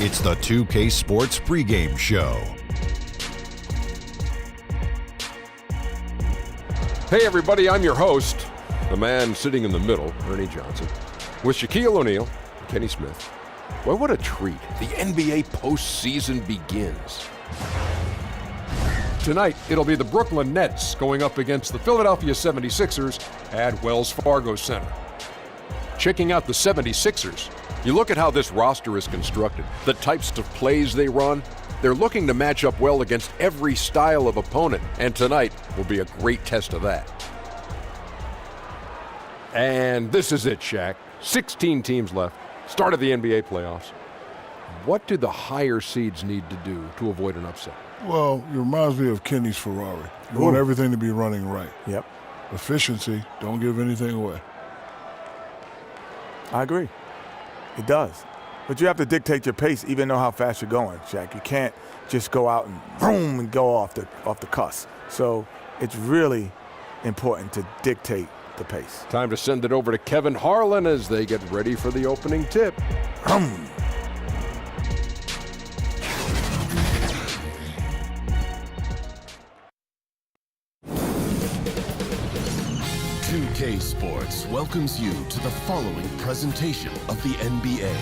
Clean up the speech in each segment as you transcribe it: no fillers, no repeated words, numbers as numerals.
It's the 2K Sports Pregame Show. Hey everybody, I'm your host, the man sitting in the middle, Ernie Johnson, with Shaquille O'Neal and Kenny Smith. Boy, what a treat. The NBA postseason begins. Tonight, it'll be the Brooklyn Nets going up against the Philadelphia 76ers at Wells Fargo Center. Checking out the 76ers, you look at how this roster is constructed, the types of plays they run. They're looking to match up well against every style of opponent, and tonight will be a great test of that. And this is it, Shaq. 16 teams left. Start of the NBA playoffs. What do the higher seeds need to do to avoid an upset? Well, it reminds me of Kenny's Ferrari. You want everything to be running right. Yep. Efficiency, don't give anything away. I agree. It does. But you have to dictate your pace, even know how fast you're going, Shaq. You can't just go out and boom and go off the cusp. So it's really important to dictate the pace. Time to send it over to Kevin Harlan as they get ready for the opening tip. 2K Sports welcomes you to the following presentation of the NBA.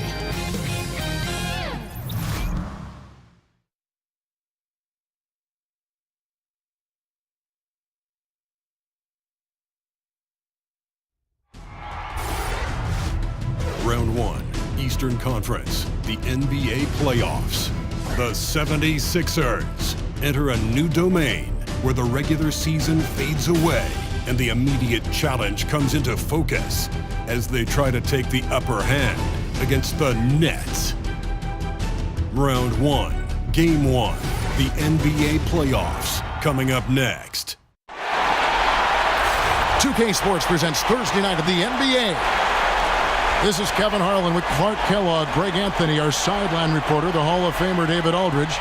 Round 1, Eastern Conference, the NBA playoffs. The 76ers enter a new domain where the regular season fades away and the immediate challenge comes into focus as they try to take the upper hand against the Nets. Round 1, Game 1, the NBA playoffs, coming up next. 2K Sports presents Thursday night of the NBA. This is Kevin Harlan with Clark Kellogg, Greg Anthony, our sideline reporter, the Hall of Famer David Aldridge.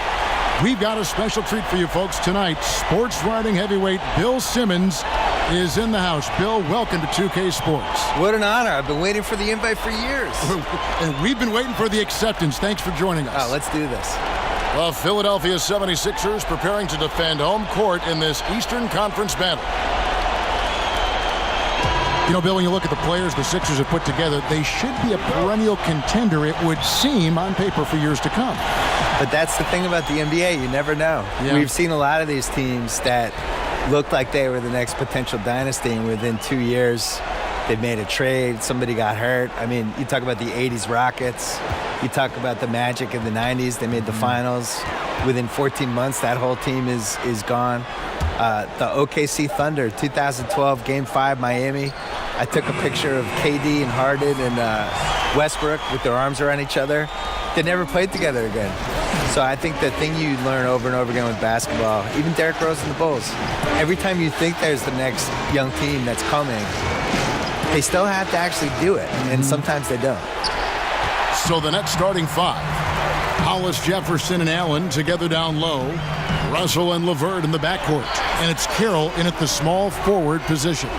We've got a special treat for you folks tonight. Sports writing heavyweight Bill Simmons is in the house. Bill, welcome to 2K Sports. What an honor. I've been waiting for the invite for years. And we've been waiting for the acceptance. Thanks for joining us. Let's do this. The Philadelphia 76ers preparing to defend home court in this Eastern Conference battle. You know, Bill, when you look at the players the Sixers have put together, they should be a perennial contender, it would seem, on paper for years to come. But that's the thing about the NBA. You never know. Yeah. We've seen a lot of these teams that looked like they were the next potential dynasty, and within 2 years, they made a trade. Somebody got hurt. I mean, you talk about the 80s Rockets. You talk about the Magic in the 90s. They made the finals. Within 14 months, that whole team is gone. The OKC Thunder, 2012, Game 5, Miami. I took a picture of KD and Harden and Westbrook with their arms around each other. They never played together again. So I think the thing you learn over and over again with basketball, even Derrick Rose and the Bulls, every time you think there's the next young team that's coming, they still have to actually do it, and sometimes they don't. So the Nets starting five. Hollis, Jefferson, and Allen together down low. Russell and LeVert in the backcourt. And it's Carroll in at the small forward position.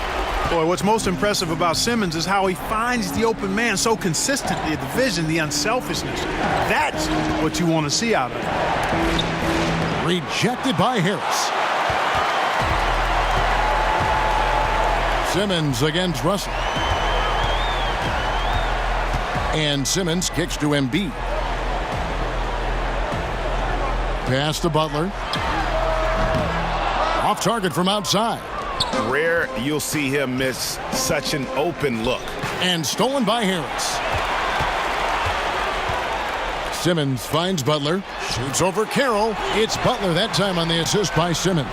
Boy, what's most impressive about Simmons is how he finds the open man so consistently, the vision, the unselfishness. That's what you want to see out of him. Rejected by Harris. Simmons against Russell. And Simmons kicks to Embiid. Pass to Butler. Off target from outside. Rare you'll see him miss such an open look. And stolen by Harris. Simmons finds Butler. Shoots over Carroll. It's Butler that time on the assist by Simmons.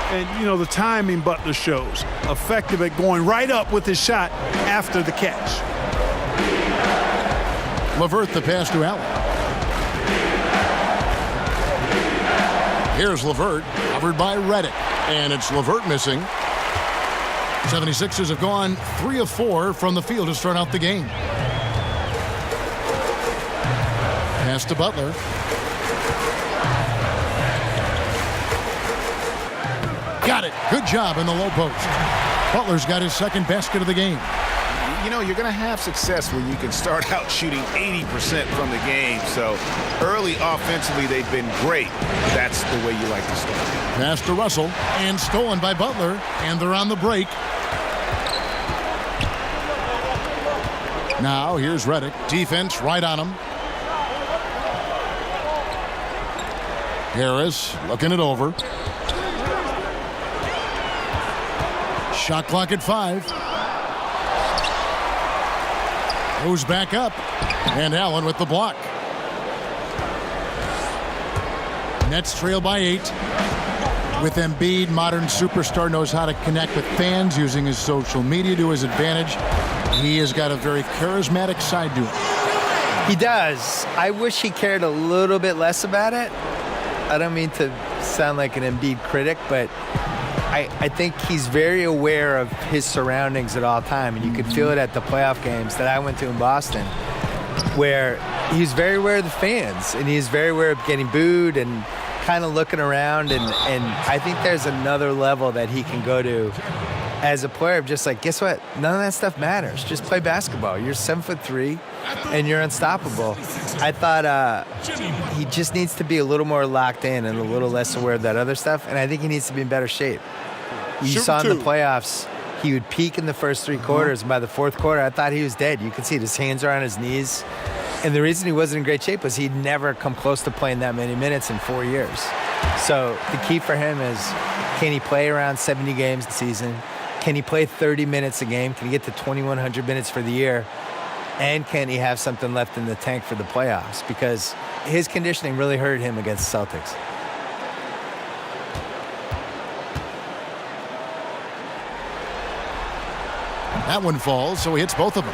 And, you know, the timing Butler shows. Effective at going right up with his shot after the catch. LeVert the pass to Allen. Here's LeVert, covered by Redick. And it's LeVert missing. 76ers have gone 3 of 4 from the field to start out the game. Pass to Butler. Got it. Good job in the low post. Butler's got his second basket of the game. you know, you're going to have success when you can start out shooting 80% from the game. So early offensively, they've been great. That's the way you like to start. Pass to Russell, and stolen by Butler, and they're on the break. Now here's Redick. Defense right on him. Harris looking it over. Shot clock at 5. Goes back up. And Allen with the block. Nets trail by 8. With Embiid, modern superstar knows how to connect with fans using his social media to his advantage. He has got a very charismatic side to him. He does. I wish he cared a little bit less about it. I don't mean to sound like an Embiid critic, but I think he's very aware of his surroundings at all time, and you could feel it at the playoff games that I went to in Boston, where he's very aware of the fans, and he's very aware of getting booed and kind of looking around, and I think there's another level that he can go to as a player of just like, guess what? None of that stuff matters. Just play basketball. You're 7'3", and you're unstoppable. I thought he just needs to be a little more locked in and a little less aware of that other stuff, and I think he needs to be in better shape. You saw in the playoffs, he would peak in the first 3 quarters, and by the 4th quarter, I thought he was dead. You could see it. His hands are on his knees. And the reason he wasn't in great shape was he'd never come close to playing that many minutes in 4 years. So the key for him is, can he play around 70 games a season? Can he play 30 minutes a game? Can he get to 2,100 minutes for the year? And can he have something left in the tank for the playoffs? Because his conditioning really hurt him against the Celtics. That one falls, so he hits both of them.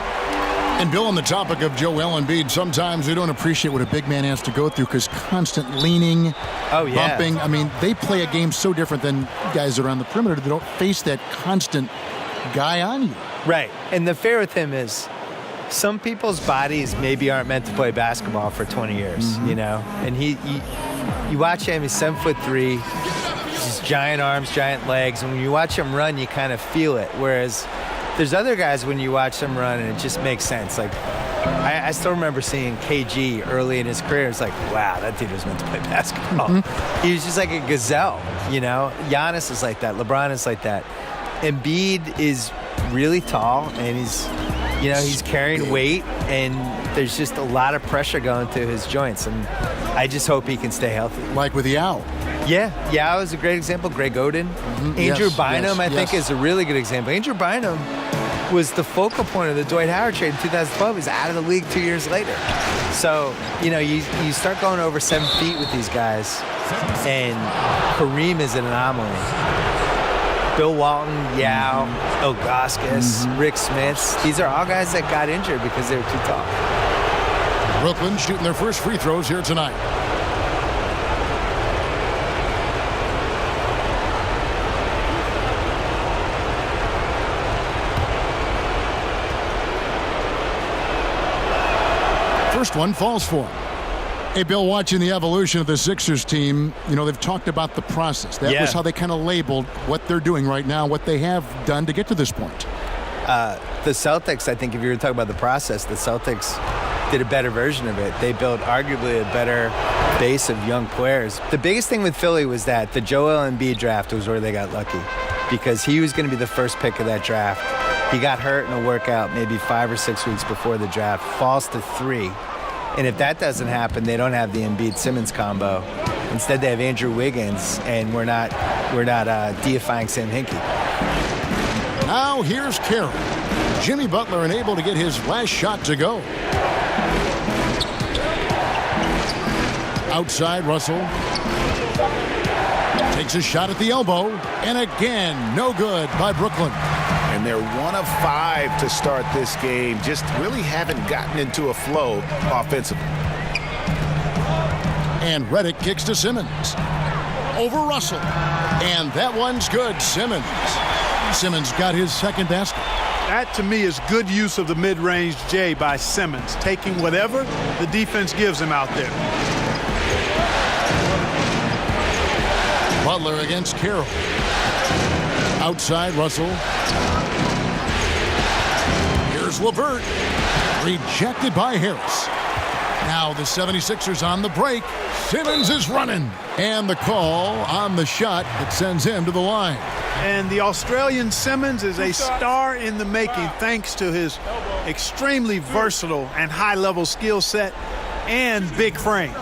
And Bill, on the topic of Joel Embiid, sometimes we don't appreciate what a big man has to go through because constant leaning, bumping. I mean, they play a game so different than guys around the perimeter. They don't face that constant guy on you. Right. And the fear with him is some people's bodies maybe aren't meant to play basketball for 20 years, you know? And you watch him, he's 7'3", he's giant arms, giant legs. And when you watch him run, you kind of feel it. Whereas there's other guys when you watch them run and it just makes sense. Like, I still remember seeing KG early in his career. It's like, wow, that dude was meant to play basketball. He was just like a gazelle, you know? Giannis is like that. LeBron is like that. Embiid is really tall, and he's carrying weight, and there's just a lot of pressure going through his joints, and I just hope he can stay healthy. Like with Yao. Yeah, Yao is a great example. Greg Oden. Andrew Bynum, I think, is a really good example. Andrew Bynum was the focal point of the Dwight Howard trade in 2012. He's out of the league 2 years later. So, you start going over 7 feet with these guys, and Kareem is an anomaly. Bill Walton, Yao, Ilgauskas, Rick Smith. These are all guys that got injured because they were too tall. Brooklyn shooting their first free throws here tonight. First one falls for him. Hey, Bill, watching the evolution of the Sixers team, they've talked about the process. That was how they kind of labeled what they're doing right now, what they have done to get to this point. The Celtics, I think if you were talking about the process, the Celtics did a better version of it. They built arguably a better base of young players. The biggest thing with Philly was that the Joel Embiid draft was where they got lucky because he was going to be the first pick of that draft. He got hurt in a workout maybe 5 or 6 weeks before the draft, falls to 3. And if that doesn't happen, they don't have the Embiid-Simmons combo. Instead, they have Andrew Wiggins, and we're not deifying Sam Hinkie. Now here's Carroll. Jimmy Butler unable to get his last shot to go. Outside, Russell takes a shot at the elbow, and again, no good by Brooklyn. And they're 1 of 5 to start this game. Just really haven't gotten into a flow offensively. And Redick kicks to Simmons. Over Russell. And that one's good. Simmons got his second basket. That, to me, is good use of the mid-range J by Simmons, taking whatever the defense gives him out there. Butler against Carroll. Outside, Russell. Here's LeVert. Rejected by Harris. Now the 76ers on the break. Simmons is running. And the call on the shot that sends him to the line. And the Australian Simmons is a star in the making thanks to his extremely versatile and high-level skill set and big frame.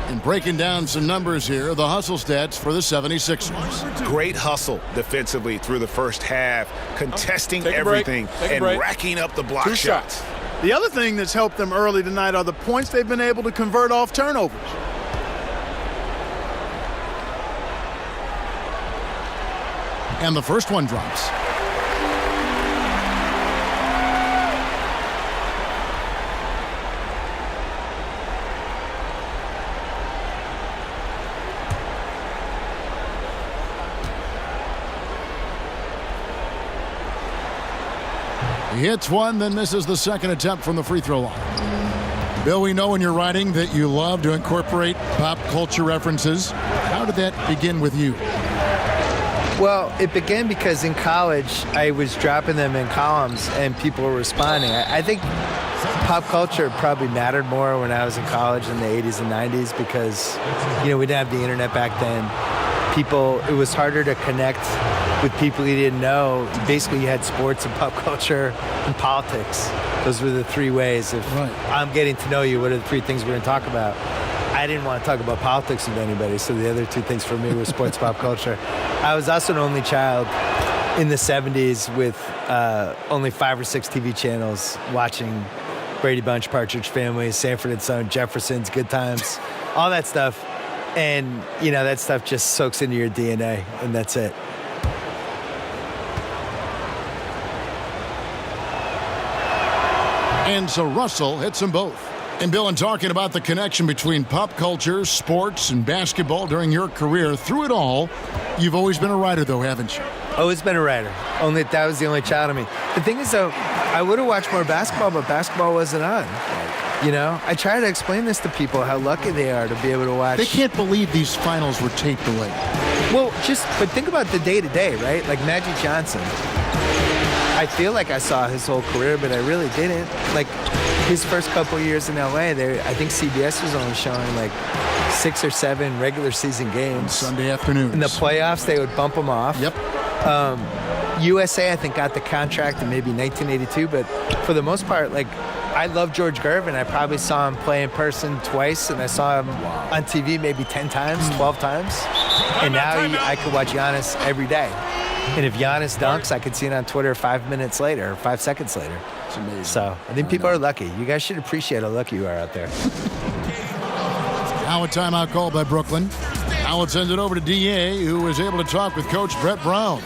And breaking down some numbers here, the hustle stats for the 76ers. Great hustle defensively through the first half, contesting everything and racking up the block shots. The other thing that's helped them early tonight are the points they've been able to convert off turnovers. And the first one drops. He hits one, then misses the second attempt from the free throw line. Bill, we know in your writing that you love to incorporate pop culture references. How did that begin with you? Well, it began because in college, I was dropping them in columns and people were responding. I think pop culture probably mattered more when I was in college in the 80s and 90s because, we didn't have the internet back then. It was harder to connect with people you didn't know. Basically, you had sports and pop culture and politics. Those were the three ways. If I'm getting to know you, what are the three things we're going to talk about? I didn't want to talk about politics with anybody, so the other two things for me were sports, pop culture. I was also an only child in the 70s with only 5 or 6 TV channels watching Brady Bunch, Partridge Family, Sanford and Son, Jeffersons, Good Times, all that stuff. And, that stuff just soaks into your DNA, and that's it. And so Russell hits them both. And Bill, in talking about the connection between pop culture, sports, and basketball during your career, through it all, you've always been a writer, though, haven't you? Always been a writer. Only that was the only child of me. The thing is, though, I would have watched more basketball, but basketball wasn't on. I try to explain this to people, how lucky they are to be able to watch. They can't believe these finals were taped away. Well, but think about the day-to-day, right? Like Magic Johnson. I feel like I saw his whole career, but I really didn't. Like, his first couple years in L.A., I think CBS was only showing, 6 or 7 regular season games. Sunday afternoons. In the playoffs, they would bump them off. Yep. USA, I think, got the contract in maybe 1982, but for the most part, I love George Gervin. I probably saw him play in person twice, and I saw him on TV maybe 10 times, 12 times. And now I could watch Giannis every day. And if Giannis dunks, I could see it on Twitter 5 minutes later, or 5 seconds later. It's amazing. So I think people are lucky. You guys should appreciate how lucky you are out there. Now a timeout called by Brooklyn. Now it sends it over to D.A., who was able to talk with Coach Brett Brown.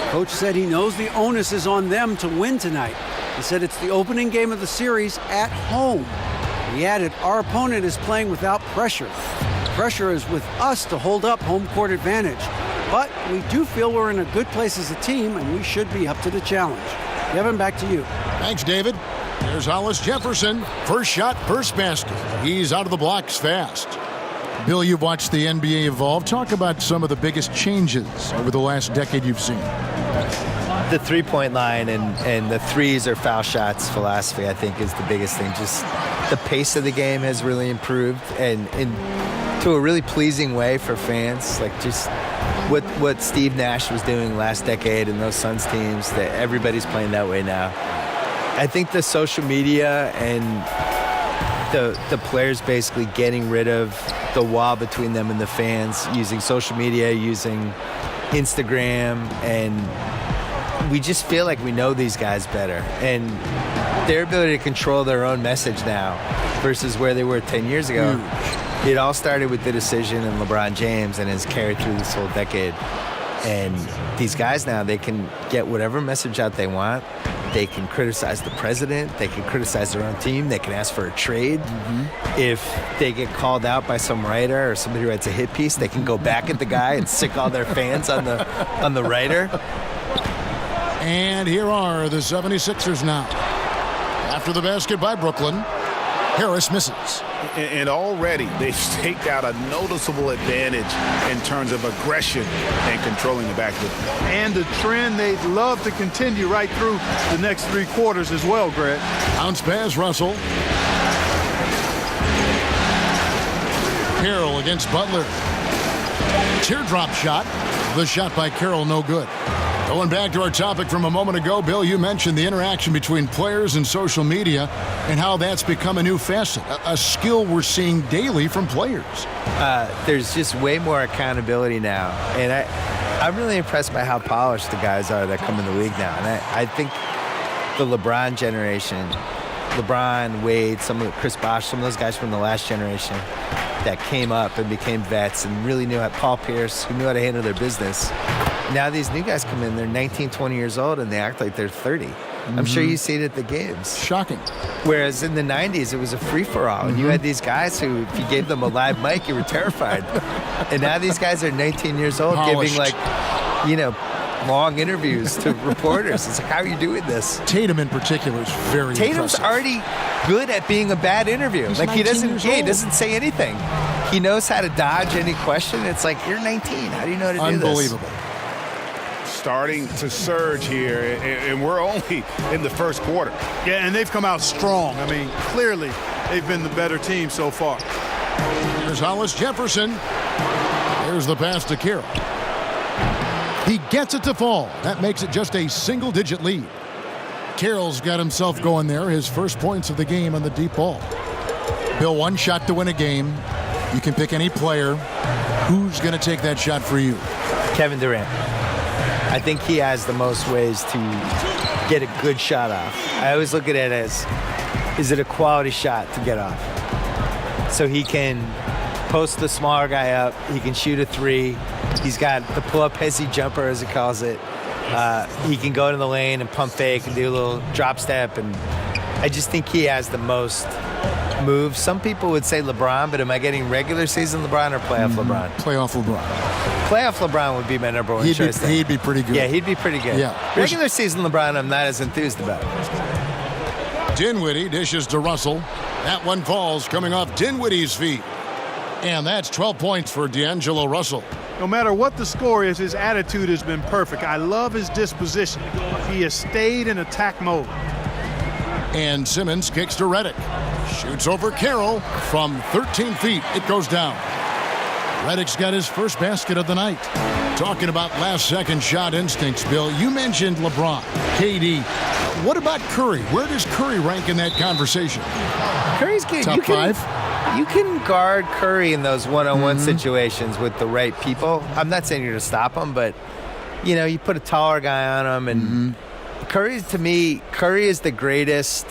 Coach said he knows the onus is on them to win tonight. He said it's the opening game of the series at home. He added, our opponent is playing without pressure. Pressure is with us to hold up home court advantage. But we do feel we're in a good place as a team, and we should be up to the challenge. Kevin, back to you. Thanks, David. There's Hollis Jefferson. First shot, first basket. He's out of the blocks fast. Bill, you've watched the NBA evolve. Talk about some of the biggest changes over the last decade you've seen. The three-point line and the threes or foul shots philosophy, I think, is the biggest thing. Just the pace of the game has really improved and to a really pleasing way for fans. Just what Steve Nash was doing last decade in those Suns teams, that everybody's playing that way now. I think the social media and the players basically getting rid of the wall between them and the fans, using social media, using Instagram, and we just feel like we know these guys better. And their ability to control their own message now versus where they were 10 years ago. It all started with the decision in LeBron James and has carried through this whole decade. And these guys now, they can get whatever message out they want. They can criticize the president. They can criticize their own team. They can ask for a trade. If they get called out by some writer or somebody who writes a hit piece, they can go back at the guy and sick all their fans on the writer. And here are the 76ers now. After the basket by Brooklyn. Harris misses. And already they've staked out a noticeable advantage in terms of aggression and controlling the backfield. And a trend they'd love to continue right through the next 3 quarters as well, Greg. Bounce pass, Russell. Carroll against Butler. Teardrop shot. The shot by Carroll, no good. Going back to our topic from a moment ago, Bill, you mentioned the interaction between players and social media and how that's become a new facet, a skill we're seeing daily from players. There's just way more accountability now. And I'm really impressed by how polished the guys are that come in the league now. And I think the LeBron generation, LeBron, Wade, Chris Bosh, some of those guys from the last generation that came up and became vets and really knew how, Paul Pierce, who knew how to handle their business. Now these new guys come in, they're 19, 20 years old, and they act like they're 30. I'm sure you see it at the games. Shocking. Whereas in the 90s, it was a free-for-all. And you had these guys who, if you gave them a live mic, you were terrified. And now these guys are 19 years old giving, long interviews to reporters. It's like, how are you doing this? Tatum in particular is very Tatum's impressive. already good at being a bad interview. He's he doesn't say anything. He knows how to dodge any question. It's like, you're 19. How do you know how to do this? Unbelievable. Starting to surge here, and we're only in the first quarter. Yeah, and they've come out strong. I mean, clearly they've been the better team so far. Here's Hollis Jefferson. There's the pass to Carroll. He gets it to fall. That makes it just a single-digit lead. Carroll's got himself going there. His first points of the game on the deep ball. Bill, one shot to win a game. You can pick any player. Who's going to take that shot for you? Kevin Durant. I think he has the most ways to get a good shot off. I always look at it as, is it a quality shot to get off? So he can post the smaller guy up. He can shoot a 3. He's got the pull-up hezzy jumper, as he calls it. He can go to the lane and pump fake and do a little drop step. And I just think he has the most moves. Some people would say LeBron, but am I getting regular season LeBron or playoff LeBron? Playoff LeBron. Playoff LeBron would be my number one choice. He'd be pretty good. Yeah, he'd be pretty good. Yeah. Regular season LeBron, I'm not as enthused about. Dinwiddie dishes to Russell. That one falls coming off Dinwiddie's feet. And that's 12 points for D'Angelo Russell. No matter what the score is, his attitude has been perfect. I love his disposition. He has stayed in attack mode. And Simmons kicks to Redick. Shoots over Carroll from 13 feet. It goes down. Redick's got his first basket of the night. Talking about last-second shot instincts, Bill, you mentioned LeBron, KD. What about Curry? Where does Curry rank in that conversation? Curry's good. Top 5? You can guard Curry in those one-on-one situations with the right people. I'm not saying you're going to stop him, but, you put a taller guy on him. And Curry, to me, Curry is the greatest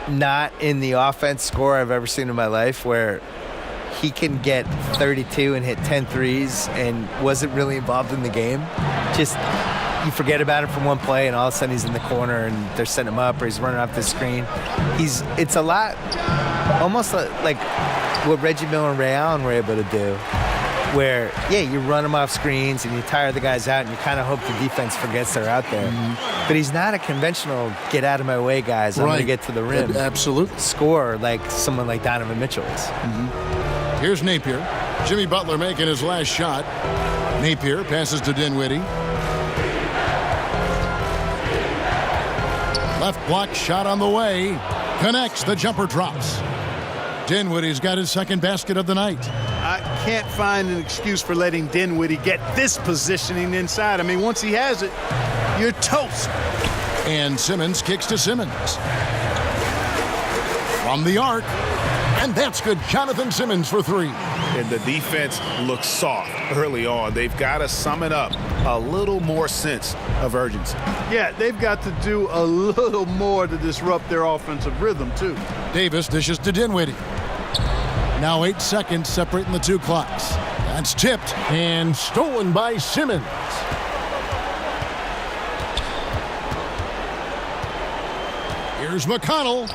not in the offense scorer I've ever seen in my life, where he can get 32 and hit 10 threes and wasn't really involved in the game. Just, you forget about him from one play, and all of a sudden he's in the corner and they're setting him up, or he's running off the screen. It's a lot, almost like what Reggie Miller and Ray Allen were able to do, where, you run them off screens and you tire the guys out and you kind of hope the defense forgets they're out there. But he's not a conventional get-out-of-my-way guys. I'm going to get to the rim. Absolutely. Score like someone like Donovan Mitchell is. Here's Napier. Jimmy Butler making his last shot. Napier passes to Dinwiddie. Left block shot on the way. Connects. The jumper drops. Dinwiddie's got his second basket of the night. I can't find an excuse for letting Dinwiddie get this positioning inside. I mean, once he has it, you're toast. And Simmons kicks to Simmons. From the arc. And that's good. Jonathan Simmons for 3. And the defense looks soft early on. They've got to sum it up. A little more sense of urgency. Yeah, they've got to do a little more to disrupt their offensive rhythm, too. Davis dishes to Dinwiddie. Now 8 seconds separating the two clocks. That's tipped and stolen by Simmons. Here's McConnell.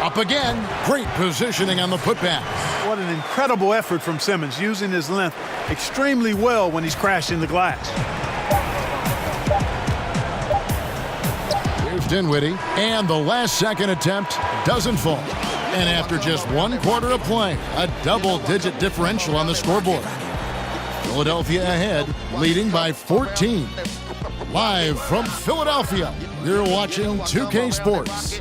Up again. Great positioning on the putback. What an incredible effort from Simmons, using his length extremely well when he's crashing the glass. Here's Dinwiddie. And the last second attempt doesn't fall. And after just 1 quarter of play, a double-digit differential on the scoreboard. Philadelphia ahead, leading by 14. Live from Philadelphia, you're watching 2K Sports.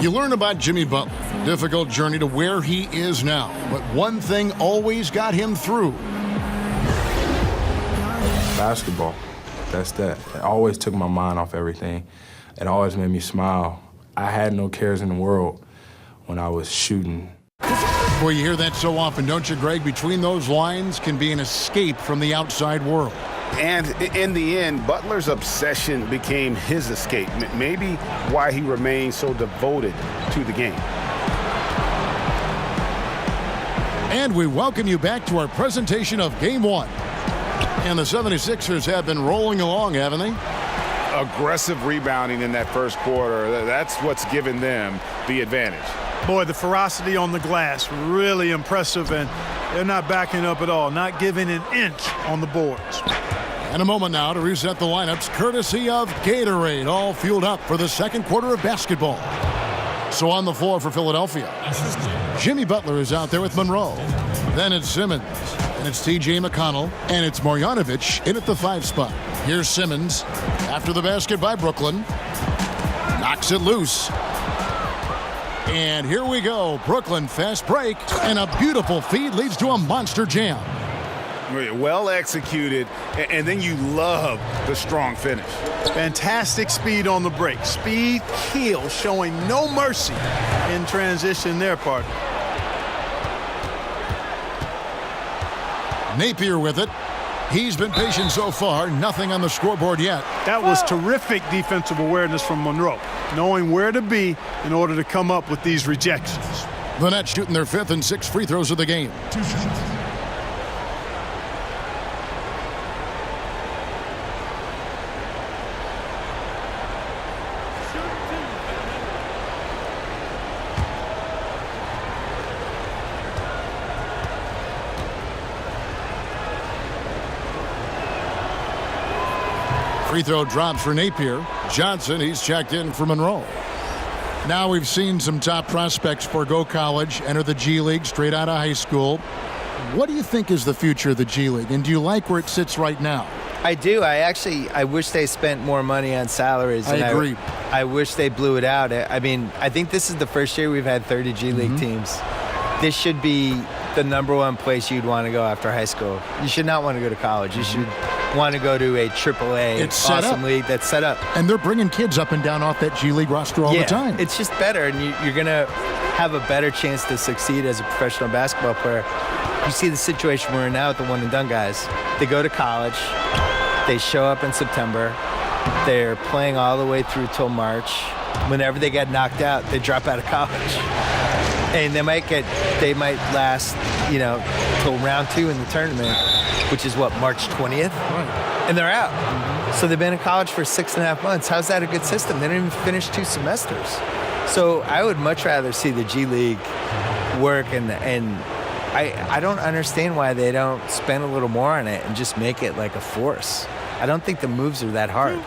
You learn about Jimmy Butler, difficult journey to where he is now, but one thing always got him through. Basketball, that's that. It always took my mind off everything. It always made me smile. I had no cares in the world when I was shooting. Boy, you hear that so often, don't you, Greg? Between those lines can be an escape from the outside world. And in the end, Butler's obsession became his escape. Maybe why he remained so devoted to the game. And we welcome you back to our presentation of Game 1. And the 76ers have been rolling along, haven't they? Aggressive rebounding in that first quarter. That's what's given them the advantage. Boy, the ferocity on the glass, really impressive, and they're not backing up at all, not giving an inch on the boards. And a moment now to reset the lineups, courtesy of Gatorade, all fueled up for the second quarter of basketball. So on the floor for Philadelphia, Jimmy Butler is out there with Monroe. Then it's Simmons, and it's T.J. McConnell, and it's Marjanovic in at the 5 spot. Here's Simmons after the basket by Brooklyn. Knocks it loose. And here we go. Brooklyn fast break, and a beautiful feed leads to a monster jam. Well executed, and then you love the strong finish. Fantastic speed on the break. Speed kill, showing no mercy in transition there, partner. Napier with it. He's been patient so far. Nothing on the scoreboard yet. That was terrific defensive awareness from Monroe, knowing where to be in order to come up with these rejections. The Nets shooting their 5th and 6th free throws of the game. Free throw drops for Napier. Johnson, he's checked in for Monroe. Now we've seen some top prospects forgo college, enter the G League straight out of high school. What do you think is the future of the G League, and do you like where it sits right now? I do. I wish they spent more money on salaries. I agree. I wish they blew it out. I mean, I think this is the first year we've had 30 G League teams. This should be the #1 place you'd want to go after high school. You should not want to go to college. You should want to go to a AAA awesome league that's set up. And they're bringing kids up and down off that G League roster all the time. It's just better, and you're going to have a better chance to succeed as a professional basketball player. You see the situation we're in now with the one-and-done guys. They go to college. They show up in September. They're playing all the way through till March. Whenever they get knocked out, they drop out of college. And they might last, till round 2 in the tournament, which is March 20th? Right. And they're out. So they've been in college for 6.5 months. How's that a good system? They didn't even finish 2 semesters. So I would much rather see the G League work, and I don't understand why they don't spend a little more on it and just make it like a force. I don't think the moves are that hard.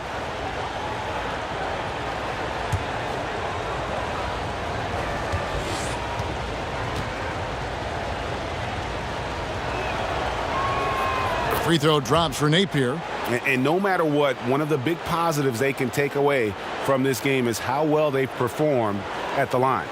Free throw drops for Napier. And no matter what, one of the big positives they can take away from this game is how well they performed at the line.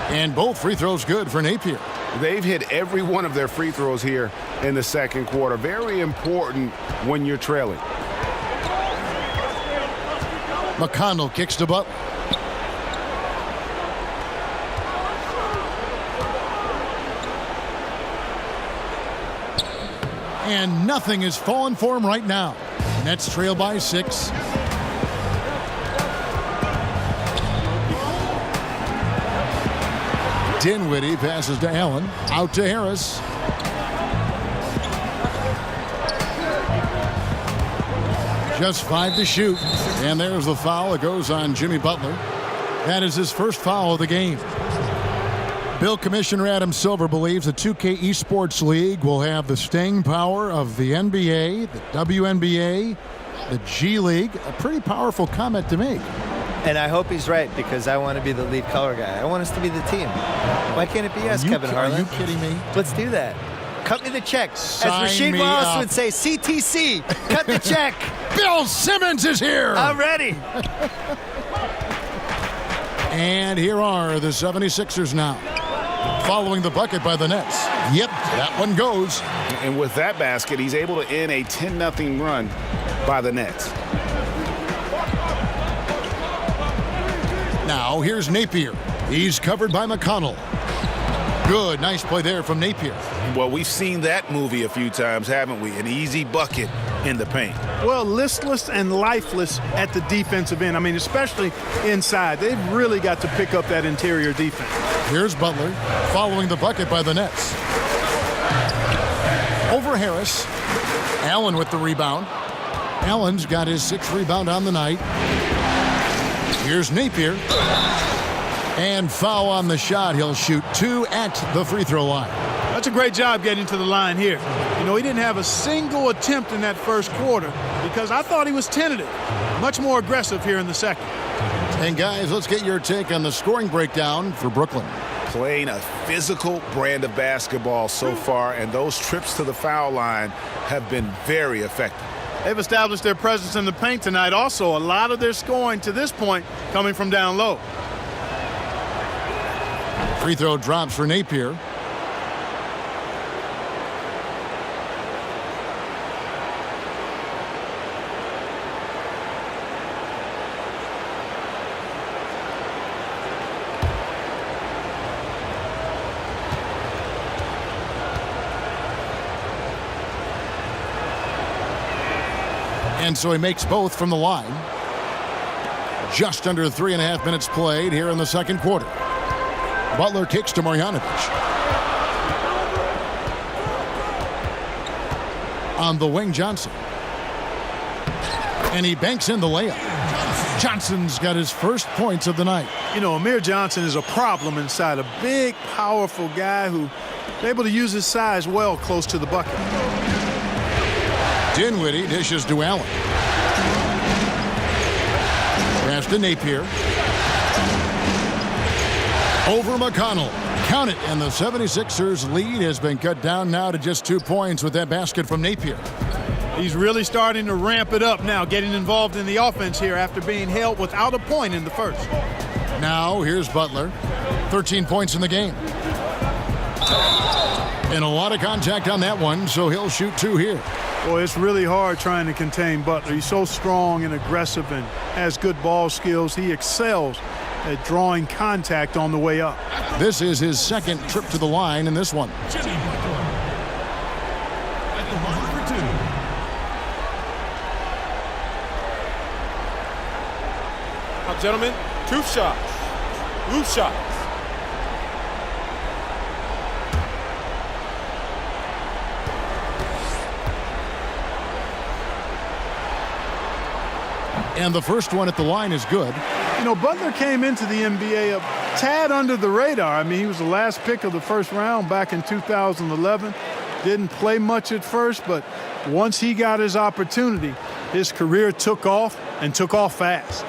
And both free throws good for Napier. They've hit every one of their free throws here in the second quarter. Very important when you're trailing. McConnell kicks to Butler. And nothing is falling for him right now. Nets trail by 6. Dinwiddie passes to Allen. Out to Harris. Just 5 to shoot. And there's the foul. It goes on Jimmy Butler. That is his first foul of the game. Bill Commissioner Adam Silver believes the 2K Esports League will have the staying power of the NBA, the WNBA, the G League. A pretty powerful comment to make. And I hope he's right, because I want to be the lead color guy. I want us to be the team. Why can't it be us, Kevin Harlan? Are you kidding me? Let's do that. Cut me the check. Sign As Rasheed me Wallace up. would say, CTC, cut the check. Bill Simmons is here. I'm ready. And here are the 76ers now, following the bucket by the Nets. Yep, that one goes. And with that basket, he's able to end a 10-0 run by the Nets. Now here's Napier. He's covered by McConnell. Good, nice play there from Napier. Well, we've seen that movie a few times, haven't we? An easy bucket in the paint. Well, listless and lifeless at the defensive end. I mean, especially inside. They've really got to pick up that interior defense. Here's Butler, following the bucket by the Nets. Over Harris. Allen with the rebound. Allen's got his 6th rebound on the night. Here's Napier. And foul on the shot. He'll shoot 2 at the free throw line. That's a great job getting to the line here. You know, he didn't have a single attempt in that first quarter because I thought he was tentative. Much more aggressive here in the second. And guys, let's get your take on the scoring breakdown for Brooklyn. Playing a physical brand of basketball so far, and those trips to the foul line have been very effective. They've established their presence in the paint tonight. Also, a lot of their scoring to this point coming from down low. Free throw drops for Napier. And so he makes both from the line. Just under 3.5 minutes played here in the second quarter. Butler kicks to Marjanovic. On the wing, Johnson. And he banks in the layup. Johnson's got his first points of the night. You know, Amir Johnson is a problem inside. A big, powerful guy who's able to use his size well close to the bucket. Dinwiddie dishes to Allen. Pass to Napier. Over McConnell. Count it. And the 76ers lead has been cut down now to just 2 points with that basket from Napier. He's really starting to ramp it up now, getting involved in the offense here after being held without a point in the first. Now here's Butler. 13 points in the game. And a lot of contact on that one, so he'll shoot 2 here. Boy, it's really hard trying to contain Butler. He's so strong and aggressive and has good ball skills. He excels at drawing contact on the way up. This is his second trip to the line in this one. Now, gentlemen, 2 shots. Loose shots. And the first one at the line is good. You know, Butler came into the NBA a tad under the radar. I mean, he was the last pick of the first round back in 2011. Didn't play much at first, but once he got his opportunity, his career took off and took off fast.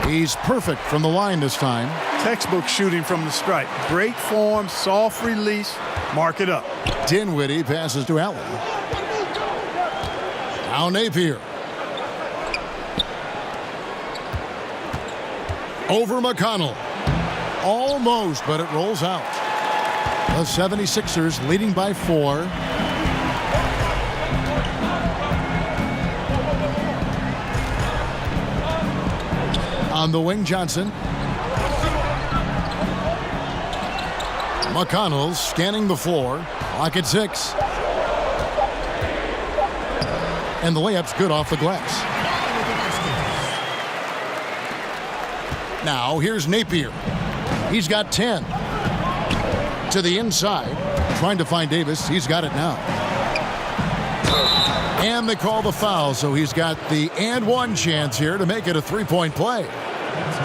He's perfect from the line this time. Textbook shooting from the stripe. Great form, soft release, mark it up. Dinwiddie passes to Allen. Now Napier. Over McConnell. Almost, but it rolls out. The 76ers leading by 4. On the wing, Johnson. McConnell scanning the floor. Clock at 6. And the layup's good off the glass. Now here's Napier. He's got 10. To the inside. Trying to find Davis. He's got it now. And they call the foul, so he's got the and one chance here to make it a three-point play.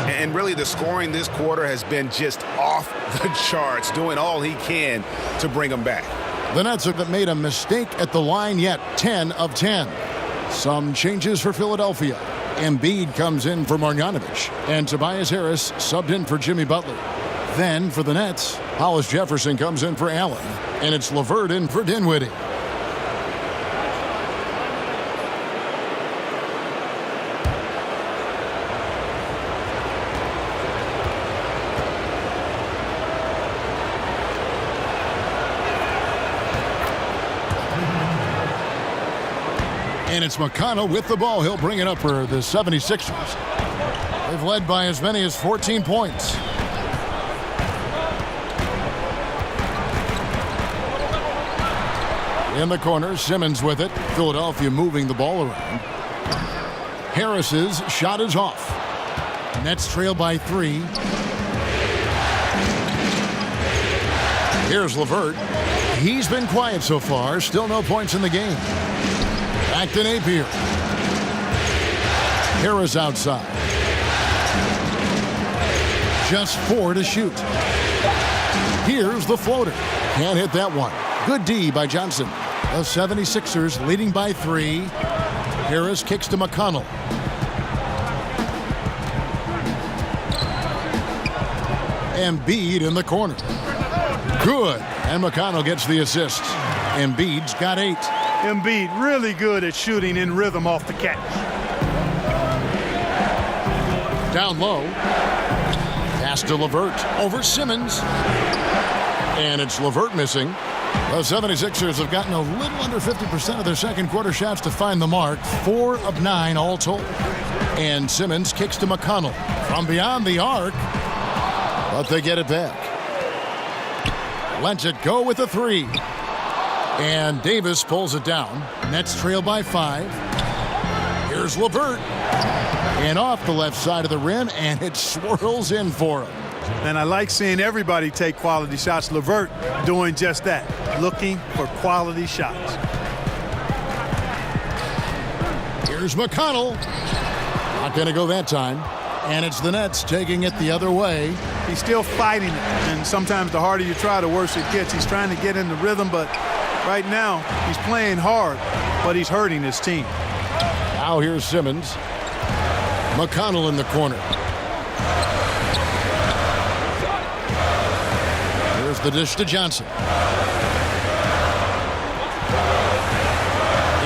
And really the scoring this quarter has been just off the charts, doing all he can to bring them back. The Nets have made a mistake at the line yet, 10 of 10. Some changes for Philadelphia. Embiid comes in for Marjanovic, and Tobias Harris subbed in for Jimmy Butler. Then for the Nets, Hollis Jefferson comes in for Allen, and it's LeVert in for Dinwiddie. And it's McConnell with the ball. He'll bring it up for the 76ers. They've led by as many as 14 points. In the corner, Simmons with it. Philadelphia moving the ball around. Harris's shot is off. Nets trail by 3. Here's LeVert. He's been quiet so far. Still no points in the game. Back to Napier. Harris outside. Just 4 to shoot. Here's the floater. Can't hit that one. Good D by Johnson. The 76ers leading by 3. Harris kicks to McConnell. Embiid in the corner. Good. And McConnell gets the assist. Embiid's got 8. Embiid really good at shooting in rhythm off the catch. Down low. Pass to LeVert over Simmons. And it's LeVert missing. The 76ers have gotten a little under 50% of their second quarter shots to find the mark. 4 of 9 all told. And Simmons kicks to McConnell from beyond the arc. But they get it back. Lets it go with a 3. And Davis pulls it down. Nets trail by 5. Here's LeVert. And off the left side of the rim, and it swirls in for him. And I like seeing everybody take quality shots. LeVert doing just that, looking for quality shots. Here's McConnell. Not going to go that time. And it's the Nets taking it the other way. He's still fighting it. And sometimes the harder you try, the worse it gets. He's trying to get in the rhythm, but right now he's playing hard, but he's hurting his team. Now here's Simmons. McConnell in the corner. Here's the dish to Johnson.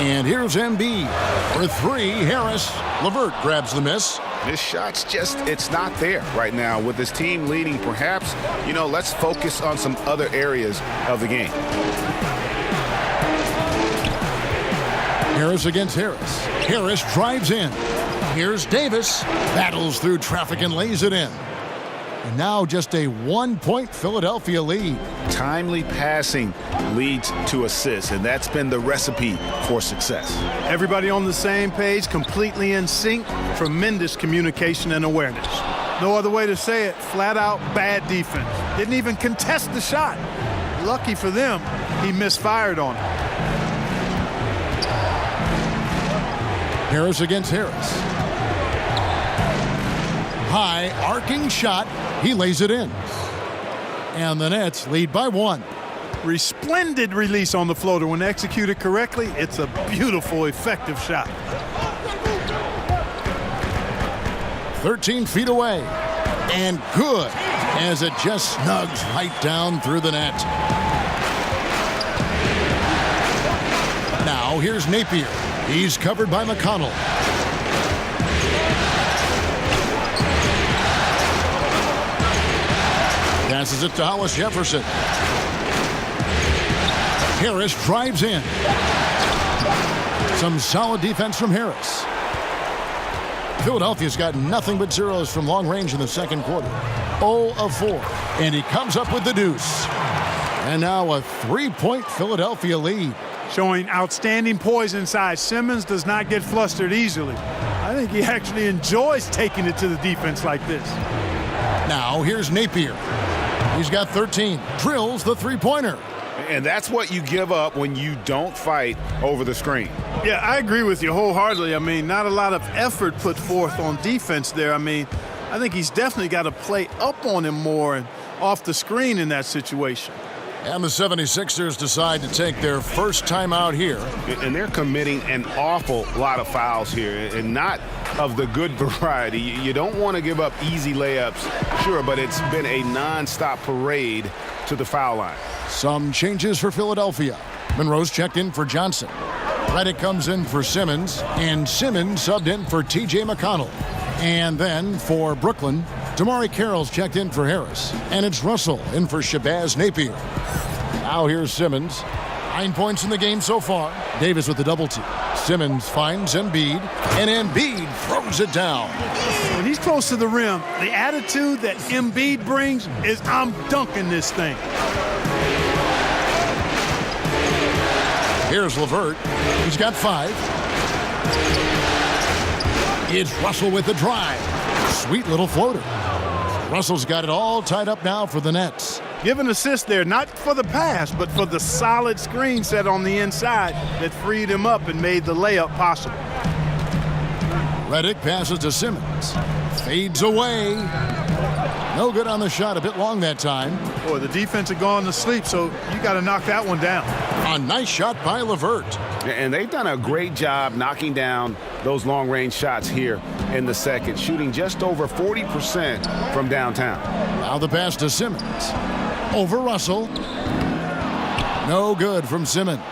And here's Embiid for 3. Harris. LeVert grabs the miss. This shot's just, it's not there right now. With his team leading, perhaps, let's focus on some other areas of the game. Harris against Harris. Harris drives in. Here's Davis. Battles through traffic and lays it in. And now just a 1-point Philadelphia lead. Timely passing leads to assists, and that's been the recipe for success. Everybody on the same page, completely in sync, tremendous communication and awareness. No other way to say it, flat out bad defense. Didn't even contest the shot. Lucky for them, he misfired on it. Harris against Harris. High arcing shot. He lays it in. And the Nets lead by 1. Resplendent release on the floater. When executed correctly, it's a beautiful, effective shot. 13 feet away. And good, as it just snugs right down through the net. Now here's Napier. He's covered by McConnell. Passes it to Hollis Jefferson. Harris drives in. Some solid defense from Harris. Philadelphia's got nothing but zeros from long range in the second quarter. 0 of 4. And he comes up with the deuce. And now a 3-point Philadelphia lead. Showing outstanding poise inside. Simmons does not get flustered easily. I think he actually enjoys taking it to the defense like this. Now here's Napier. He's got 13. Drills the three-pointer. And that's what you give up when you don't fight over the screen. Yeah, I agree with you wholeheartedly. I mean, not a lot of effort put forth on defense there. I mean, I think he's definitely got to play up on him more and off the screen in that situation. And the 76ers decide to take their first timeout here. And they're committing an awful lot of fouls here, and not of the good variety. You don't want to give up easy layups, sure, but it's been a nonstop parade to the foul line. Some changes for Philadelphia. Monroe's checked in for Johnson. Redick comes in for Simmons, and Simmons subbed in for T.J. McConnell. And then for Brooklyn, Damari Carroll's checked in for Harris, and it's Russell in for Shabazz Napier. Now here's Simmons. 9 points in the game so far. Davis with the double team. Simmons finds Embiid, and Embiid throws it down. When he's close to the rim, the attitude that Embiid brings is, I'm dunking this thing. Here's LeVert. He's got 5. It's Russell with the drive. Sweet little floater. Russell's got it all tied up now for the Nets. Give an assist there, not for the pass, but for the solid screen set on the inside that freed him up and made the layup possible. Redick passes to Simmons. Fades away. No good on the shot. A bit long that time. Boy, the defense had gone to sleep, so you got to knock that one down. A nice shot by LeVert. And they've done a great job knocking down those long-range shots here in the second, shooting just over 40% from downtown. Now the pass to Simmons. Over Russell. No good from Simmons.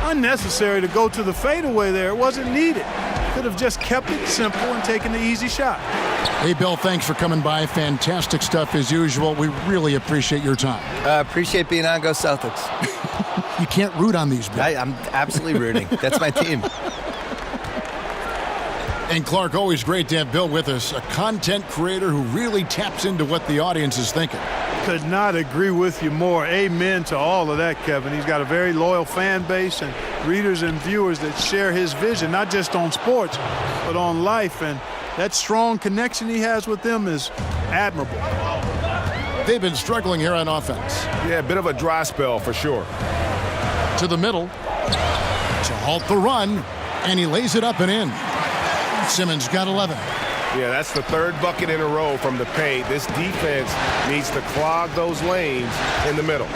Unnecessary to go to the fadeaway there. It wasn't needed. Could have just kept it simple and taken the easy shot. Hey, Bill, thanks for coming by. Fantastic stuff as usual. We really appreciate your time. Appreciate being on. Go Celtics. You can't root on these, Bill. I'm absolutely rooting. That's my team. And Clark, always great to have Bill with us, a content creator who really taps into what the audience is thinking. Could not agree with you more. Amen to all of that, Kevin. He's got a very loyal fan base and readers and viewers that share his vision, not just on sports, but on life. And that strong connection he has with them is admirable. They've been struggling here on offense. Yeah, a bit of a dry spell for sure. To the middle to halt the run, and he lays it up and in. Simmons got 11. Yeah, that's the third bucket in a row from the paint. This defense needs to clog those lanes in the middle.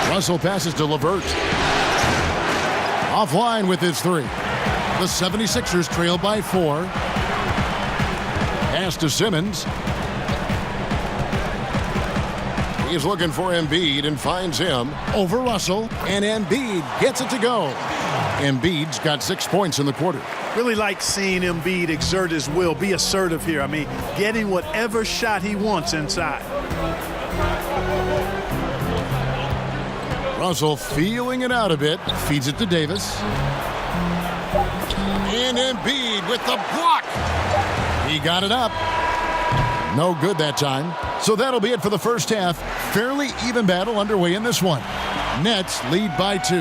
Russell passes to LeVert. Offline with his 3. The 76ers trail by 4. Pass to Simmons. He's looking for Embiid and finds him over Russell, and Embiid gets it to go. Embiid's got 6 points in the quarter. Really like seeing Embiid exert his will, be assertive here. I mean, getting whatever shot he wants inside. Russell feeling it out a bit, feeds it to Davis. And Embiid with the block. He got it up. No good that time. So that'll be it for the first half. Fairly even battle underway in this one. Nets lead by 2.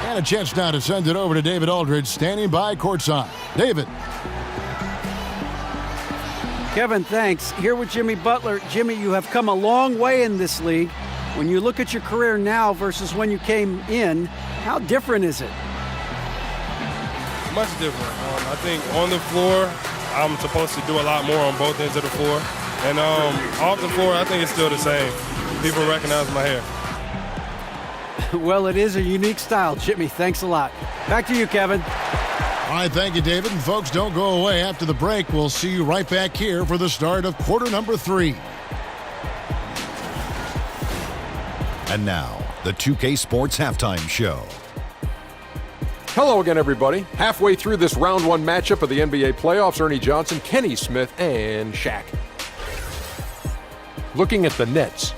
And a chance now to send it over to David Aldridge, standing by courtside. David. Kevin, thanks. Here with Jimmy Butler. Jimmy, you have come a long way in this league. When you look at your career now versus when you came in, how different is it? Much different. I think on the floor, I'm supposed to do a lot more on both ends of the floor. And off the floor, I think it's still the same. People recognize my hair. Well, it is a unique style, Jimmy. Thanks a lot. Back to you, Kevin. All right, thank you, David. And folks, don't go away. After the break, we'll see you right back here for the start of quarter number 3. And now, the 2K Sports Halftime Show. Hello again, everybody. Halfway through this round 1 matchup of the NBA playoffs, Ernie Johnson, Kenny Smith, and Shaq. Looking at the Nets,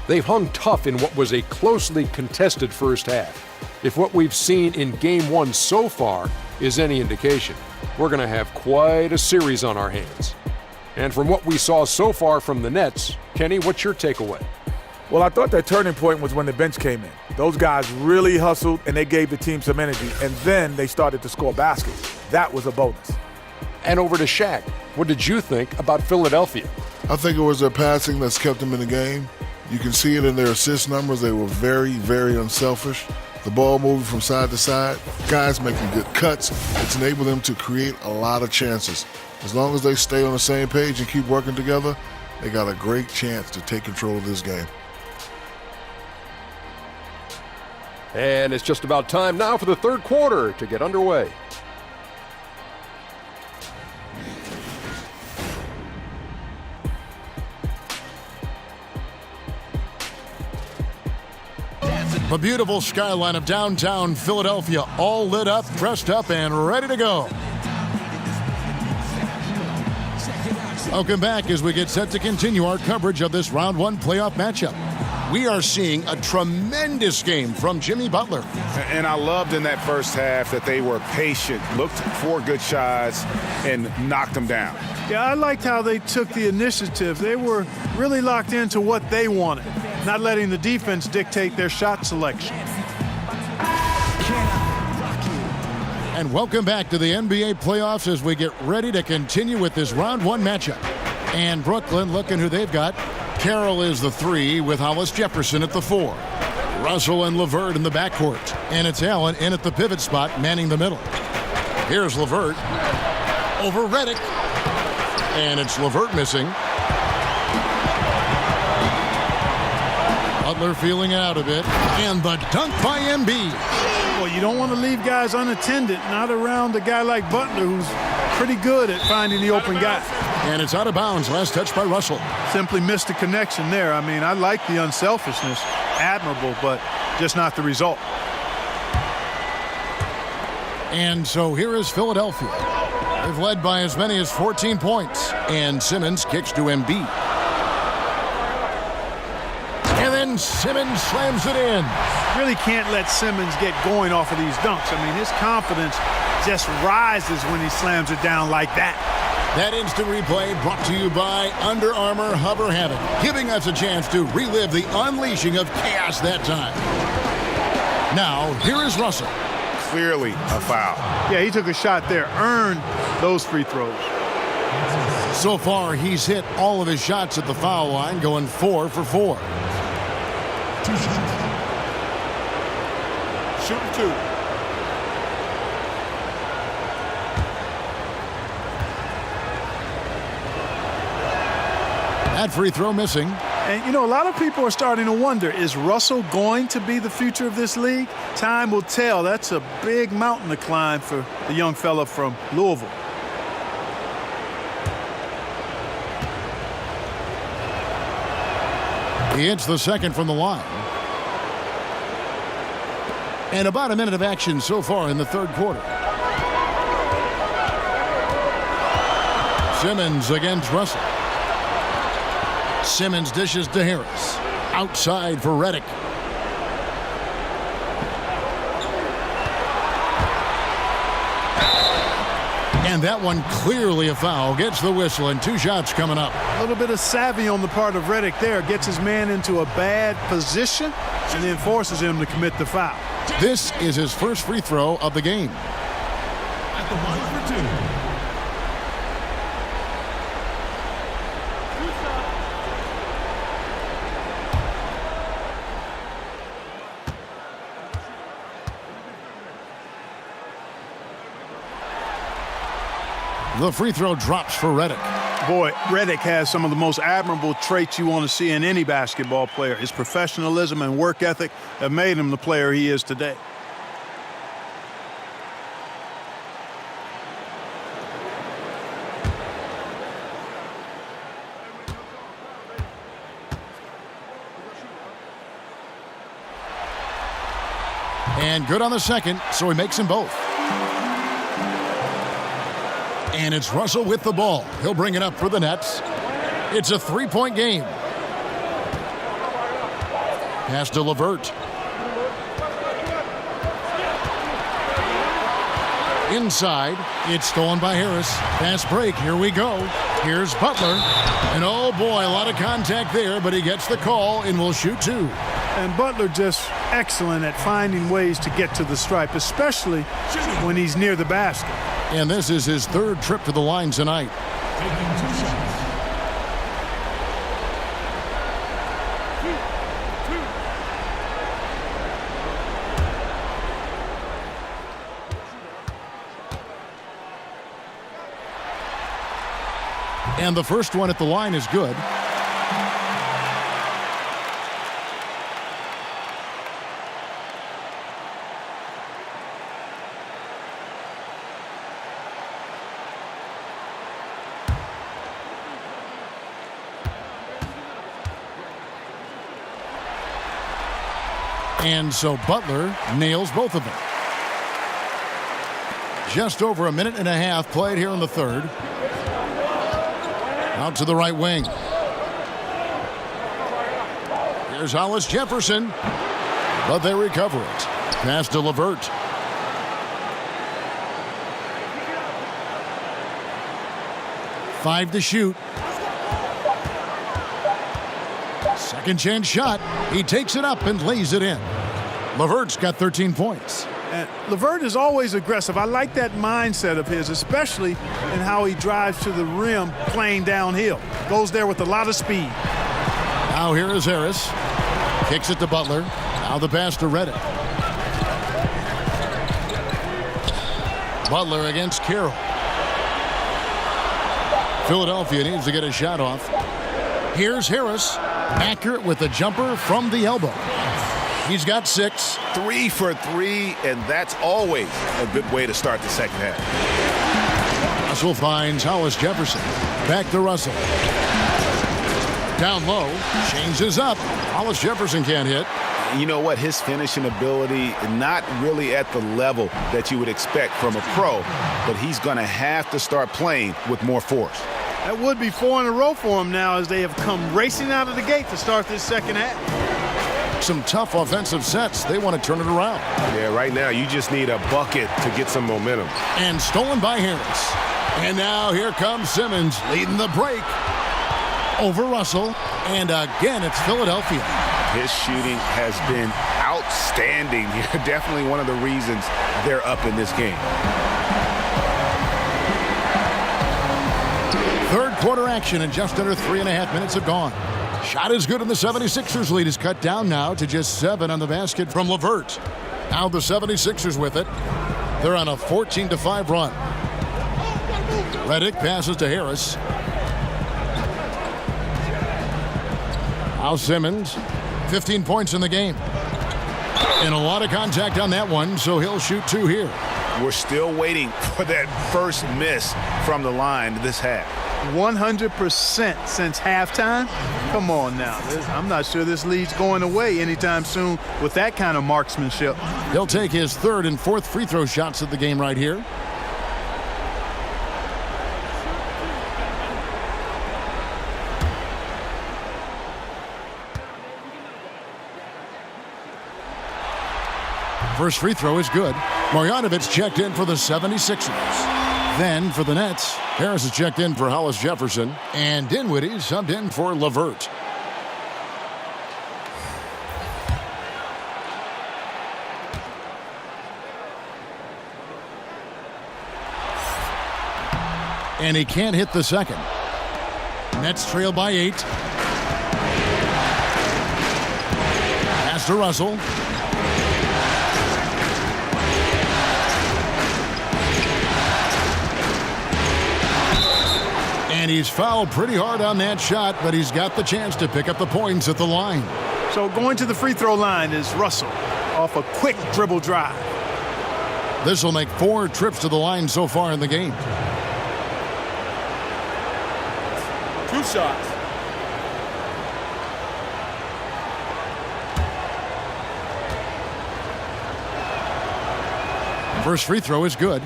they've hung tough in what was a closely contested first half. If what we've seen in Game 1 so far is any indication, we're going to have quite a series on our hands. And from what we saw so far from the Nets, Kenny, what's your takeaway? Well, I thought that turning point was when the bench came in. Those guys really hustled, and they gave the team some energy, and then they started to score baskets. That was a bonus. And over to Shaq. What did you think about Philadelphia? I think it was their passing that's kept them in the game. You can see it in their assist numbers. They were very, very unselfish. The ball moving from side to side, guys making good cuts. It's enabled them to create a lot of chances. As long as they stay on the same page and keep working together, they got a great chance to take control of this game. And it's just about time now for the third quarter to get underway. The beautiful skyline of downtown Philadelphia, all lit up, dressed up, and ready to go. Welcome back as we get set to continue our coverage of this round one playoff matchup. We are seeing a tremendous game from Jimmy Butler. And I loved in that first half that they were patient, looked for good shots, and knocked them down. Yeah, I liked how they took the initiative. They were really locked into what they wanted, not letting the defense dictate their shot selection. And welcome back to the NBA playoffs as we get ready to continue with this round one matchup. And Brooklyn looking who they've got. Carroll is the 3 with Hollis Jefferson at the 4. Russell and LeVert in the backcourt. And it's Allen in at the pivot spot, manning the middle. Here's LeVert over Redick. And it's LeVert missing. Butler feeling out a bit. And the dunk by Embiid. Well, you don't want to leave guys unattended, not around a guy like Butler, who's pretty good at finding the open guy. And it's out of bounds. Last touch by Russell. Simply missed the connection there. I mean, I like the unselfishness. Admirable, but just not the result. And so here is Philadelphia. They've led by as many as 14 points. And Simmons kicks to Embiid. And then Simmons slams it in. Really can't let Simmons get going off of these dunks. I mean, his confidence just rises when he slams it down like that. That instant replay brought to you by Under Armour Hover Habit, giving us a chance to relive the unleashing of chaos that time. Now, here is Russell. Clearly a foul. Yeah, he took a shot there, earned those free throws. So far, he's hit all of his shots at the foul line, going 4 for 4. Shoot 2. That free throw missing. And, you know, a lot of people are starting to wonder, is Russell going to be the future of this league? Time will tell. That's a big mountain to climb for the young fella from Louisville. He hits the second from the line. And about a minute of action so far in the third quarter. Simmons against Russell. Simmons dishes to Harris. Outside for Redick. And that one clearly a foul. Gets the whistle and 2 shots coming up. A little bit of savvy on the part of Redick there. Gets his man into a bad position and then forces him to commit the foul. This is his first free throw of the game. At the line for 2. The free throw drops for Redick. Boy, Redick has some of the most admirable traits you want to see in any basketball player. His professionalism and work ethic have made him the player he is today. And good on the second, so he makes them both. And it's Russell with the ball. He'll bring it up for the Nets. It's a 3-point game. Pass to LeVert. Inside. It's stolen by Harris. Fast break. Here we go. Here's Butler. And oh boy, a lot of contact there, but he gets the call and will shoot 2. And Butler just excellent at finding ways to get to the stripe, especially when he's near the basket. And this is his 3rd trip to the line tonight. And the first one at the line is good. And so Butler nails both of them. Just over a minute and a half played here in the third. Out to the right wing. Here's Hollis Jefferson. But they recover it. Pass to LeVert. Five to shoot. Second chance shot. He takes it up and lays it in. LeVert's got 13 points. And LeVert is always aggressive. I like that mindset of his, especially in how he drives to the rim playing downhill. Goes there with a lot of speed. Now here is Harris. Kicks it to Butler. Now the pass to Reddick. Butler against Carroll. Philadelphia needs to get a shot off. Here's Harris. Accurate with a jumper from the elbow. He's got 6. 3 for 3, and that's always a good way to start the second half. Russell finds Hollis Jefferson. Back to Russell. Down low. Changes up. Hollis Jefferson can't hit. You know what? His finishing ability, not really at the level that you would expect from a pro, but he's going to have to start playing with more force. That would be 4 in a row for him now as they have come racing out of the gate to start this second half. Some tough offensive sets. They want to turn it around. Yeah, right now you just need a bucket to get some momentum. And stolen by Harris. And now here comes Simmons leading the break over Russell. And again, it's Philadelphia. His shooting has been outstanding. Definitely one of the reasons they're up in this game. Third quarter action, and just under 3.5 minutes have gone. Shot is good, and the 76ers lead is cut down now to just 7 on the basket from LeVert. Now the 76ers with it. They're on a 14-5 run. Reddick passes to Harris. Now Simmons, 15 points in the game. And a lot of contact on that one, so he'll shoot 2 here. We're still waiting for that first miss from the line this half. 100% since halftime. Come on now. I'm not sure this lead's going away anytime soon with that kind of marksmanship. He'll take his 3rd and 4th free throw shots of the game right here. First free throw is good. Marjanovic checked in for the 76ers. Then for the Nets, Harris is checked in for Hollis Jefferson, and Dinwiddie subbed in for LeVert. And he can't hit the second. Nets trail by 8. Pass to Russell. And he's fouled pretty hard on that shot, but he's got the chance to pick up the points at the line. So going to the free throw line is Russell off a quick dribble drive. This will make 4 trips to the line so far in the game. 2 shots. First free throw is good.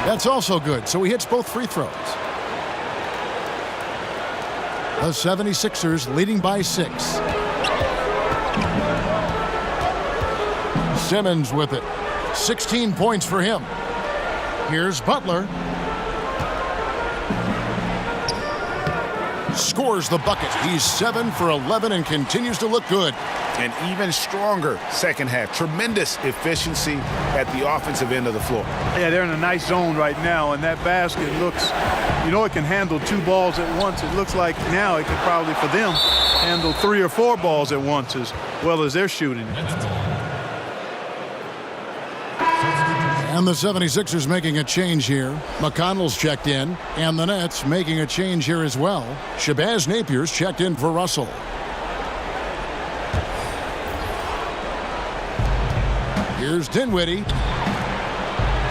That's also good, so he hits both free throws. The 76ers leading by 6. Simmons with it. 16 points for him. Here's Butler. scores the bucket. He's 7 for 11 and continues to look good. An even stronger second half. Tremendous efficiency at the offensive end of the floor. Yeah, they're in a nice zone right now, and that basket looks, it can handle 2 balls at once. It looks like now it could probably, for them, handle 3 or 4 balls at once as well as they're shooting. And the 76ers making a change here. McConnell's checked in, and the Nets making a change here as well. Shabazz Napier's checked in for Russell. Here's Dinwiddie.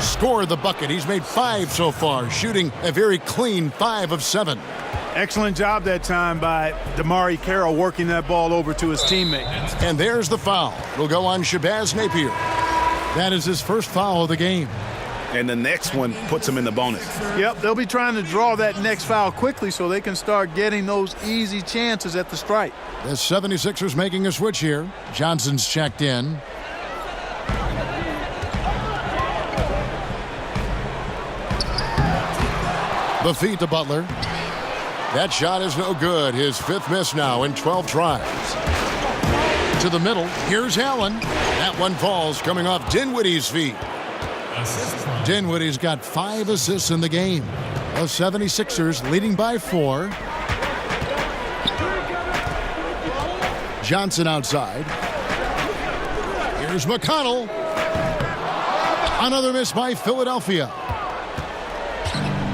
Scored the bucket. He's made 5 so far, shooting a very clean 5 of 7. Excellent job that time by DeMarre Carroll working that ball over to his teammate. And there's the foul. It'll go on Shabazz Napier. That is his first foul of the game. And the next one puts him in the bonus. Yep, they'll be trying to draw that next foul quickly so they can start getting those easy chances at the stripe. The 76ers making a switch here. Johnson's checked in. The feed to Butler. That shot is no good. His 5th miss now in 12 tries. To the middle. Here's Allen. That one falls coming off Dinwiddie's feet. Dinwiddie's got 5 assists in the game. The 76ers leading by 4. Johnson outside. Here's McConnell. Another miss by Philadelphia.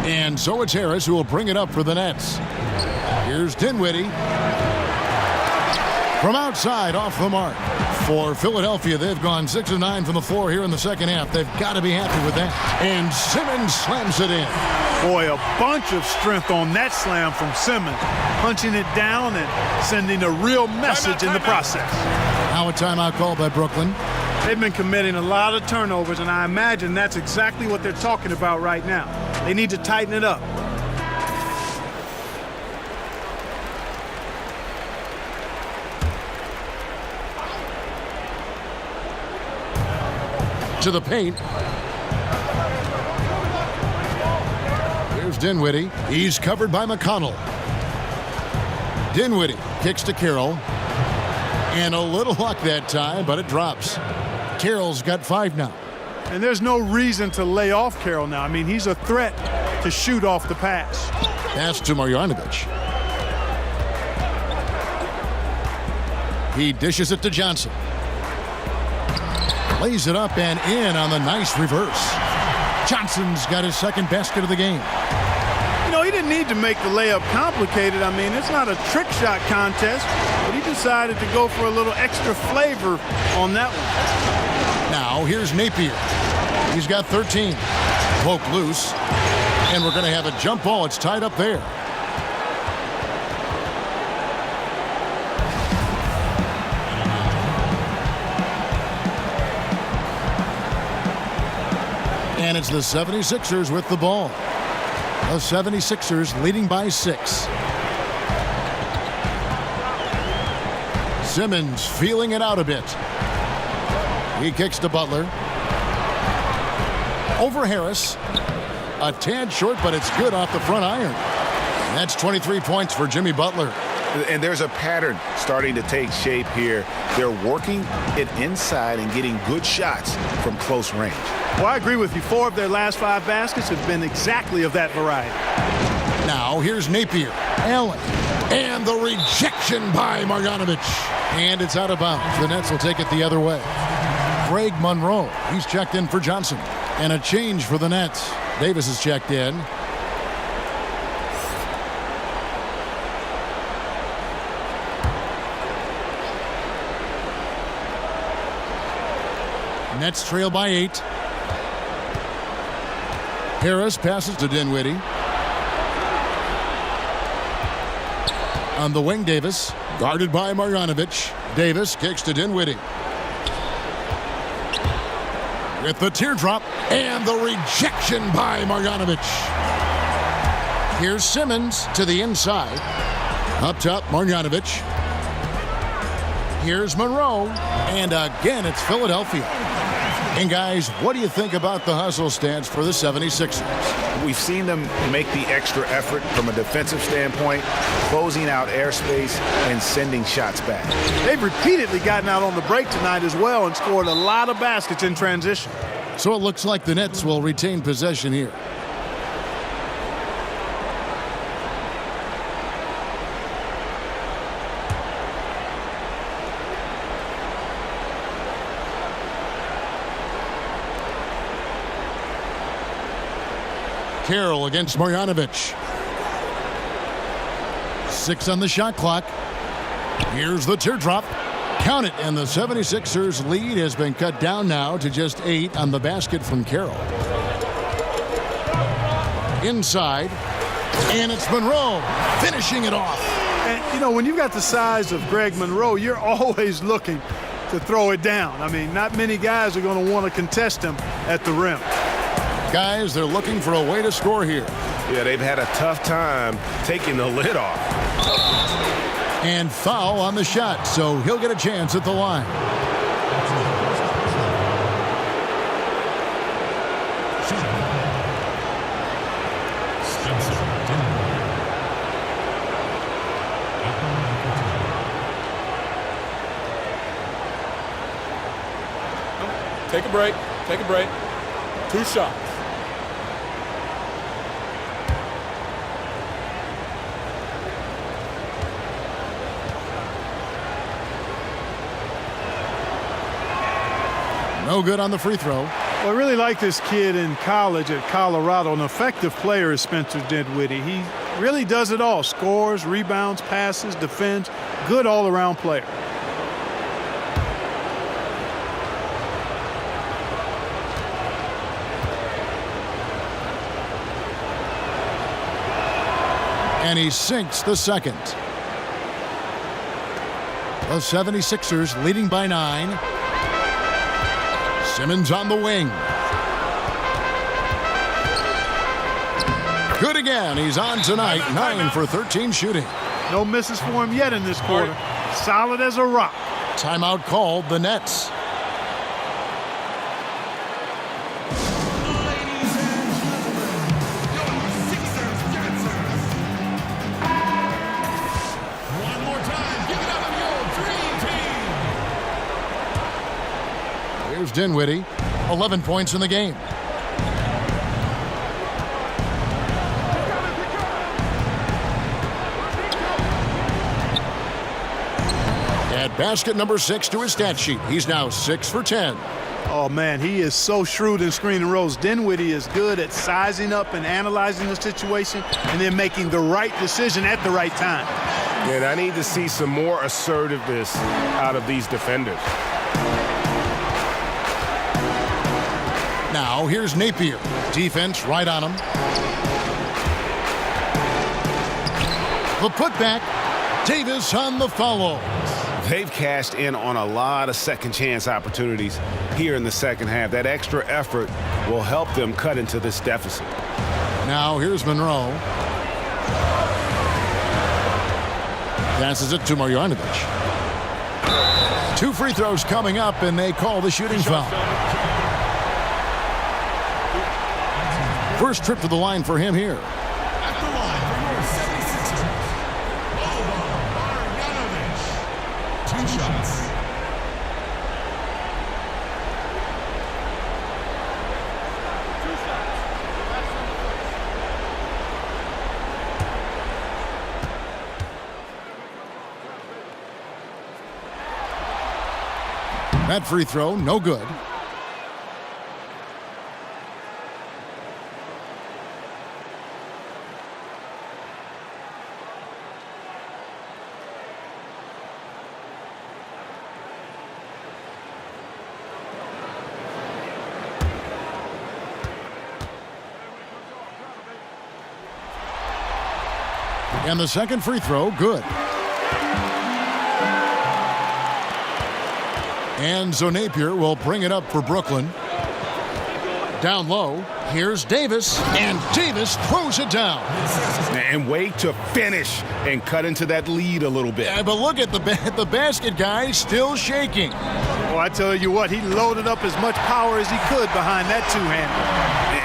And so it's Harris who will bring it up for the Nets. Here's Dinwiddie. From outside, off the mark. For Philadelphia, they've gone 6 of 9 from the floor here in the second half. They've got to be happy with that. And Simmons slams it in. Boy, a bunch of strength on that slam from Simmons. Punching it down and sending a real message in the process. Now a timeout called by Brooklyn. They've been committing a lot of turnovers, and I imagine that's exactly what they're talking about right now. They need to tighten it up. To the paint. Here's Dinwiddie. He's covered by McConnell. Dinwiddie kicks to Carroll. And a little luck that time, but it drops. Carroll's got 5 now. And there's no reason to lay off Carroll now. I mean, he's a threat to shoot off the pass. Pass to Marjanovic. He dishes it to Johnson. Lays it up and in on the nice reverse. Johnson's got his 2nd basket of the game. He didn't need to make the layup complicated. I mean, it's not a trick shot contest, but he decided to go for a little extra flavor on that one. Now, here's Napier. He's got 13. Poke loose. And we're going to have a jump ball. It's tied up there. And it's the 76ers with the ball. The 76ers leading by 6. Simmons feeling it out a bit. He kicks to Butler. Over Harris. A tad short, but it's good off the front iron. And that's 23 points for Jimmy Butler. And there's a pattern starting to take shape here. They're working it inside and getting good shots from close range. Well, I agree with you. 4 of their last 5 baskets have been exactly of that variety. Now, here's Napier. Allen. And the rejection by Marjanovic. And it's out of bounds. The Nets will take it the other way. Greg Monroe. He's checked in for Johnson. And a change for the Nets. Davis is checked in. Nets trail by 8. Harris passes to Dinwiddie. On the wing, Davis. Guarded by Marjanovic. Davis kicks to Dinwiddie. With the teardrop and the rejection by Marjanovic. Here's Simmons to the inside. Up top, Marjanovic. Here's Monroe. And again, it's Philadelphia. And guys, what do you think about the hustle stance for the 76ers? We've seen them make the extra effort from a defensive standpoint, closing out airspace and sending shots back. They've repeatedly gotten out on the break tonight as well and scored a lot of baskets in transition. So it looks like the Nets will retain possession here. Carroll against Marjanovic. 6 on the shot clock. Here's the teardrop. Count it, and the 76ers lead has been cut down now to just 8 on the basket from Carroll. Inside, and it's Monroe finishing it off. And, you know, when you've got the size of Greg Monroe, you're always looking to throw it down. I mean, not many guys are going to want to contest him at the rim. Guys, they're looking for a way to score here. Yeah, they've had a tough time taking the lid off. And foul on the shot, so he'll get a chance at the line. Take a break. Take a break. 2 shots. No good on the free throw. Well, I really like this kid in college at Colorado. An effective player is Spencer Dinwiddie. He really does it all. Scores, rebounds, passes, defends. Good all-around player. And he sinks the second. The 76ers leading by 9. Simmons on the wing. Good again. He's on tonight. 9 for 13 shooting. No misses for him yet in this quarter. Solid as a rock. Timeout called the Nets. Here's Dinwiddie, 11 points in the game. Add basket number 6 to his stat sheet. He's now 6 for 10. Oh, man, he is so shrewd in screen and rolls. Dinwiddie is good at sizing up and analyzing the situation and then making the right decision at the right time. And I need to see some more assertiveness out of these defenders. Now, here's Napier. Defense right on him. The putback. Davis on the follow. They've cashed in on a lot of second chance opportunities here in the second half. That extra effort will help them cut into this deficit. Now, here's Monroe. Passes it to Marjanovic. 2 free throws coming up, and they call the shooting foul. First trip to the line for him here. At the line for your 76ers, Marjanovic. 2 shots. That free throw, no good. And the second free throw, good. And so Napier will bring it up for Brooklyn. Down low, Here's Davis, and Davis throws it down. And wait to finish and cut into that lead a little bit. Yeah, but look at the basket guy still shaking. Well, I tell you what, he loaded up as much power as he could behind that two-hander.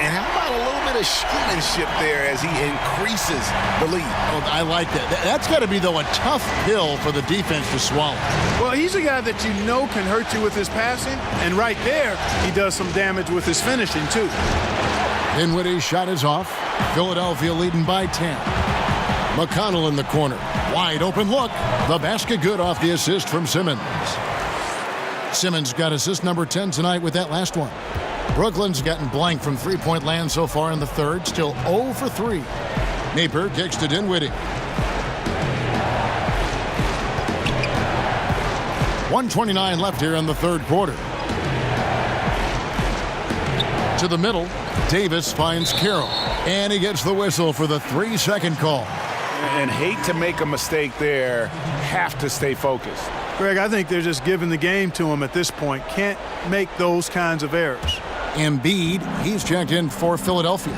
And how about a little bit of showmanship there as he increases the lead? Oh, I like that. That's got to be, though, a tough pill for the defense to swallow. Well, he's a guy that you know can hurt you with his passing, and right there, he does some damage with his finishing, too. Dinwiddie's shot is off. Philadelphia leading by 10. McConnell in the corner. Wide open look. The basket good off the assist from Simmons. Simmons got assist number 10 tonight with that last one. Brooklyn's gotten blank from three-point land so far in the third. Still 0 for 3. Napier kicks to Dinwiddie. 1:29 left here in the third quarter. To the middle. Davis finds Carroll. And he gets the whistle for the 3-second call. And hate to make a mistake there. Have to stay focused. Greg, I think they're just giving the game to him at this point. Can't make those kinds of errors. Embiid, he's checked in for Philadelphia.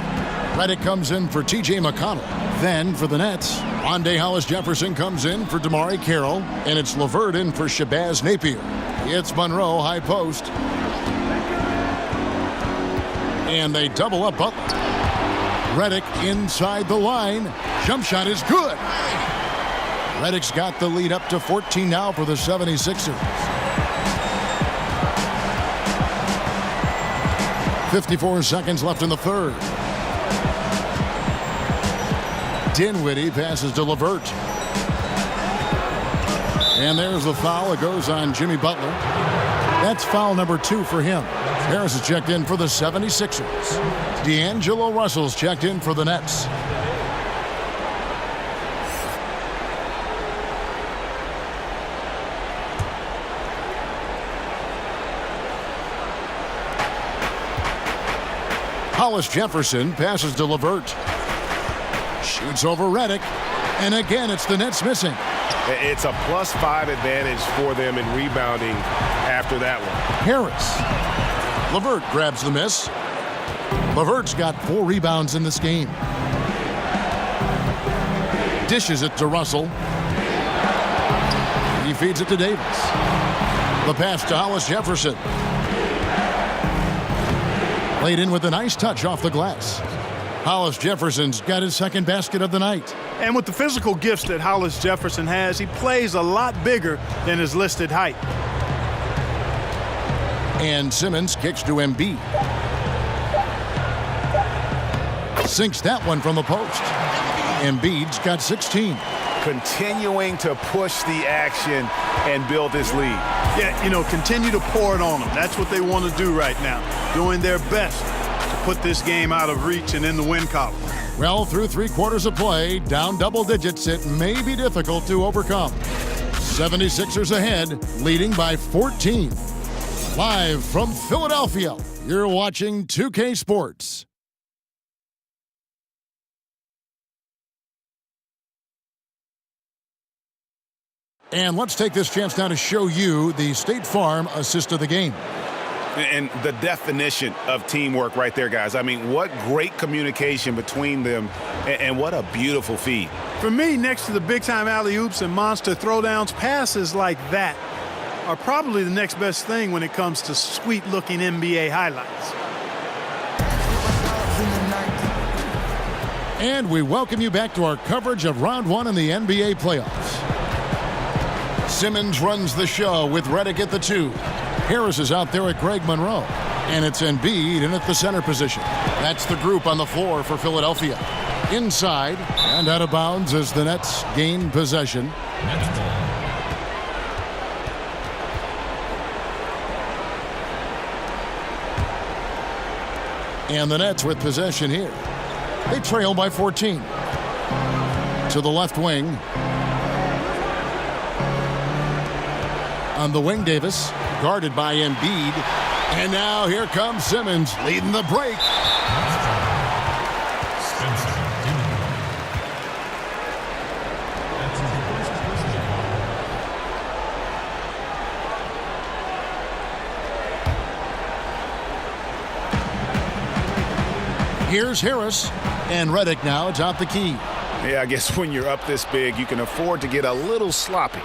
Redick comes in for T.J. McConnell. Then for the Nets, Rondé Hollis-Jefferson comes in for DeMarre Carroll. And it's LeVert in for Shabazz Napier. It's Monroe, high post. And they double up Butler. Redick inside the line. Jump shot is good. Redick's got the lead up to 14 now for the 76ers. 54 seconds left in the third. Dinwiddie passes to LeVert. And there's the foul. It goes on Jimmy Butler. That's foul number 2 for him. Harris is checked in for the 76ers. D'Angelo Russell's checked in for the Nets. Hollis-Jefferson passes to LeVert. Shoots over Redick. And again, it's the Nets missing. It's a +5 advantage for them in rebounding after that one. Harris. LeVert grabs the miss. LeVert's got 4 rebounds in this game. Dishes it to Russell. He feeds it to Davis. The pass to Hollis-Jefferson. Laid in with a nice touch off the glass. Hollis-Jefferson's got his second basket of the night. And with the physical gifts that Hollis-Jefferson has, he plays a lot bigger than his listed height. And Simmons kicks to Embiid. Sinks that one from the post. Embiid's got 16. Continuing to push the action and build this lead. Yeah, you know, continue to pour it on them. That's what they want to do right now. Doing their best to put this game out of reach and in the win column. Well, through 3 quarters of play, down double digits, it may be difficult to overcome. 76ers ahead, leading by 14. Live from Philadelphia, you're watching 2K Sports. And let's take this chance now to show you the State Farm assist of the game. And the definition of teamwork right there, guys. I mean, what great communication between them, and what a beautiful feed. For me, next to the big-time alley-oops and monster throwdowns, passes like that are probably the next best thing when it comes to sweet-looking NBA highlights. And we welcome you back to our coverage of Round 1 in the NBA playoffs. Simmons runs the show with Redick at the 2. Harris is out there at Greg Monroe. And it's Embiid in at the center position. That's the group on the floor for Philadelphia. Inside and out of bounds as the Nets gain possession. And the Nets with possession here. They trail by 14. To the left wing. On the wing, Davis, guarded by Embiid. And now here comes Simmons leading the break. Here's Harris, and Reddick now atop the key. Yeah, I guess when you're up this big, you can afford to get a little sloppy.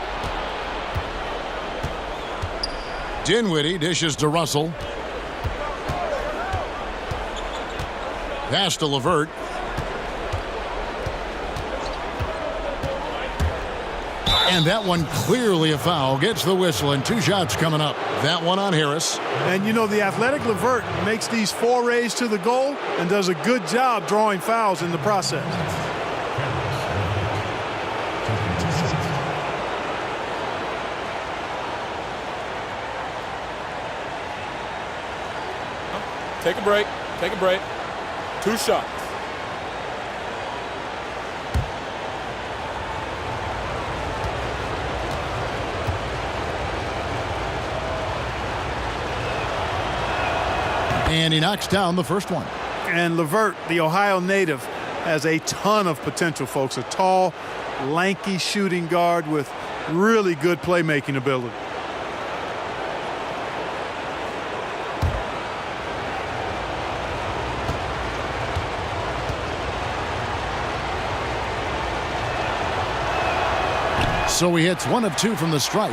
Dinwiddie dishes to Russell. Pass to LeVert. And that one clearly a foul. Gets the whistle, and 2 shots coming up. That one on Harris. And you know, the athletic LeVert makes these forays to the goal and does a good job drawing fouls in the process. Take a break. Take a break. 2 shots. And he knocks down the first one. And LeVert, the Ohio native, has a ton of potential, folks. A tall, lanky shooting guard with really good playmaking ability. So he hits 1 of 2 from the stripe.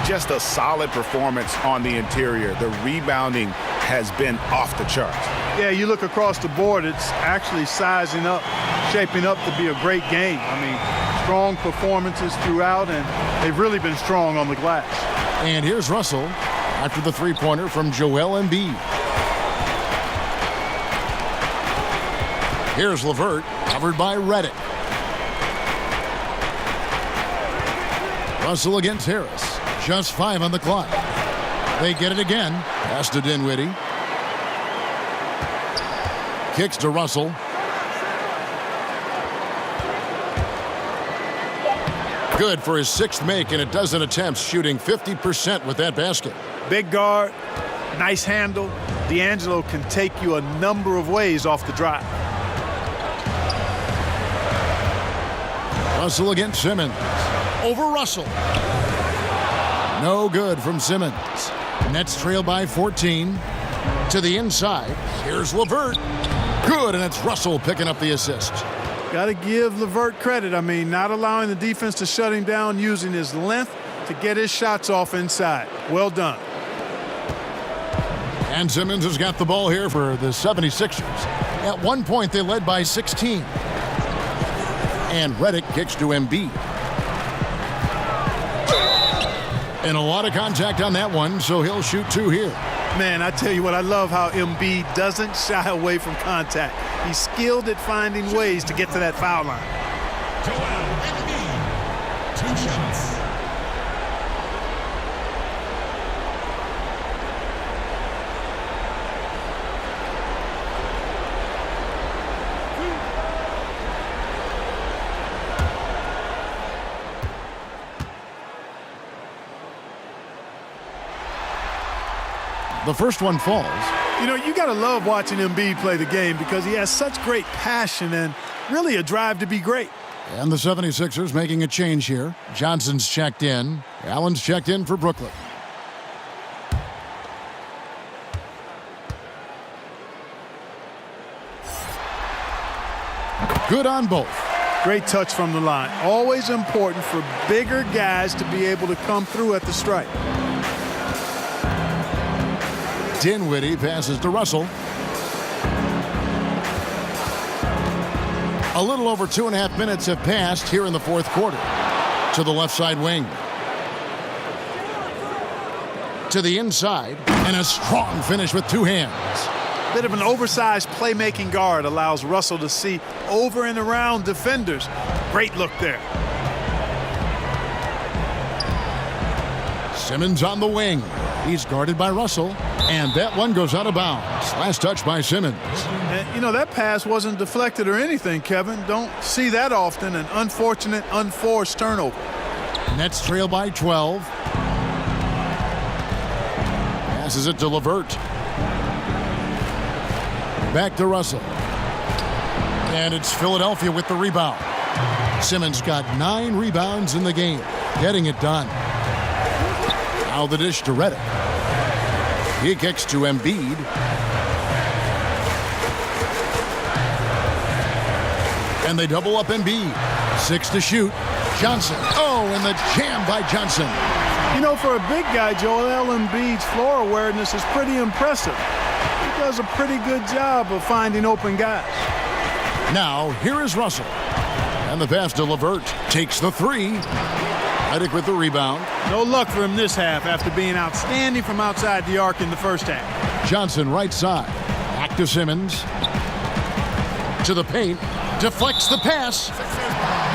Just a solid performance on the interior. The rebounding has been off the charts. Yeah, you look across the board, it's actually sizing up, shaping up to be a great game. I mean, strong performances throughout, and they've really been strong on the glass. And here's Russell after the three-pointer from Joel Embiid. Here's LeVert, covered by Reddick. Russell against Harris. Just 5 on the clock. They get it again. Pass to Dinwiddie. Kicks to Russell. Good for his 6th make in a dozen attempts, shooting 50% with that basket. Big guard, nice handle. D'Angelo can take you a number of ways off the drive. Russell against Simmons. Over Russell. No good from Simmons. Nets trail by 14. To the inside. Here's LeVert. Good, and it's Russell picking up the assist. Got to give LeVert credit. I mean, not allowing the defense to shut him down, using his length to get his shots off inside. Well done. And Simmons has got the ball here for the 76ers. At one point, they led by 16. And Reddick kicks to Embiid. And a lot of contact on that one, so he'll shoot 2 here. Man, I tell you what, I love how Embiid doesn't shy away from contact. He's skilled at finding ways to get to that foul line. Joel Embiid, 2 shots. The first one falls. You know, you got to love watching Embiid play the game because he has such great passion and really a drive to be great. And the 76ers making a change here. Johnson's checked in. Allen's checked in for Brooklyn. Good on both. Great touch from the line. Always important for bigger guys to be able to come through at the stripe. Dinwiddie passes to Russell. A little over 2.5 minutes have passed here in the fourth quarter. To the left side wing. To the inside. And a strong finish with 2 hands. Bit of an oversized playmaking guard allows Russell to see over and around defenders. Great look there. Simmons on the wing. He's guarded by Russell. And that one goes out of bounds. Last touch by Simmons. And, you know, that pass wasn't deflected or anything, Kevin. Don't see that often. An unfortunate, unforced turnover. Nets trail by 12. Passes it to LeVert. Back to Russell. And it's Philadelphia with the rebound. Simmons got 9 rebounds in the game. Getting it done. Now the dish to Reddick. He kicks to Embiid. And they double up Embiid. 6 to shoot. Johnson. Oh, and the jam by Johnson. You know, for a big guy, Joel Embiid's floor awareness is pretty impressive. He does a pretty good job of finding open guys. Now, here is Russell. And the pass to LeVert. Takes the 3. Redick with the rebound. No luck for him this half after being outstanding from outside the arc in the first half. Johnson right side. Back to Simmons. To the paint. Deflects the pass.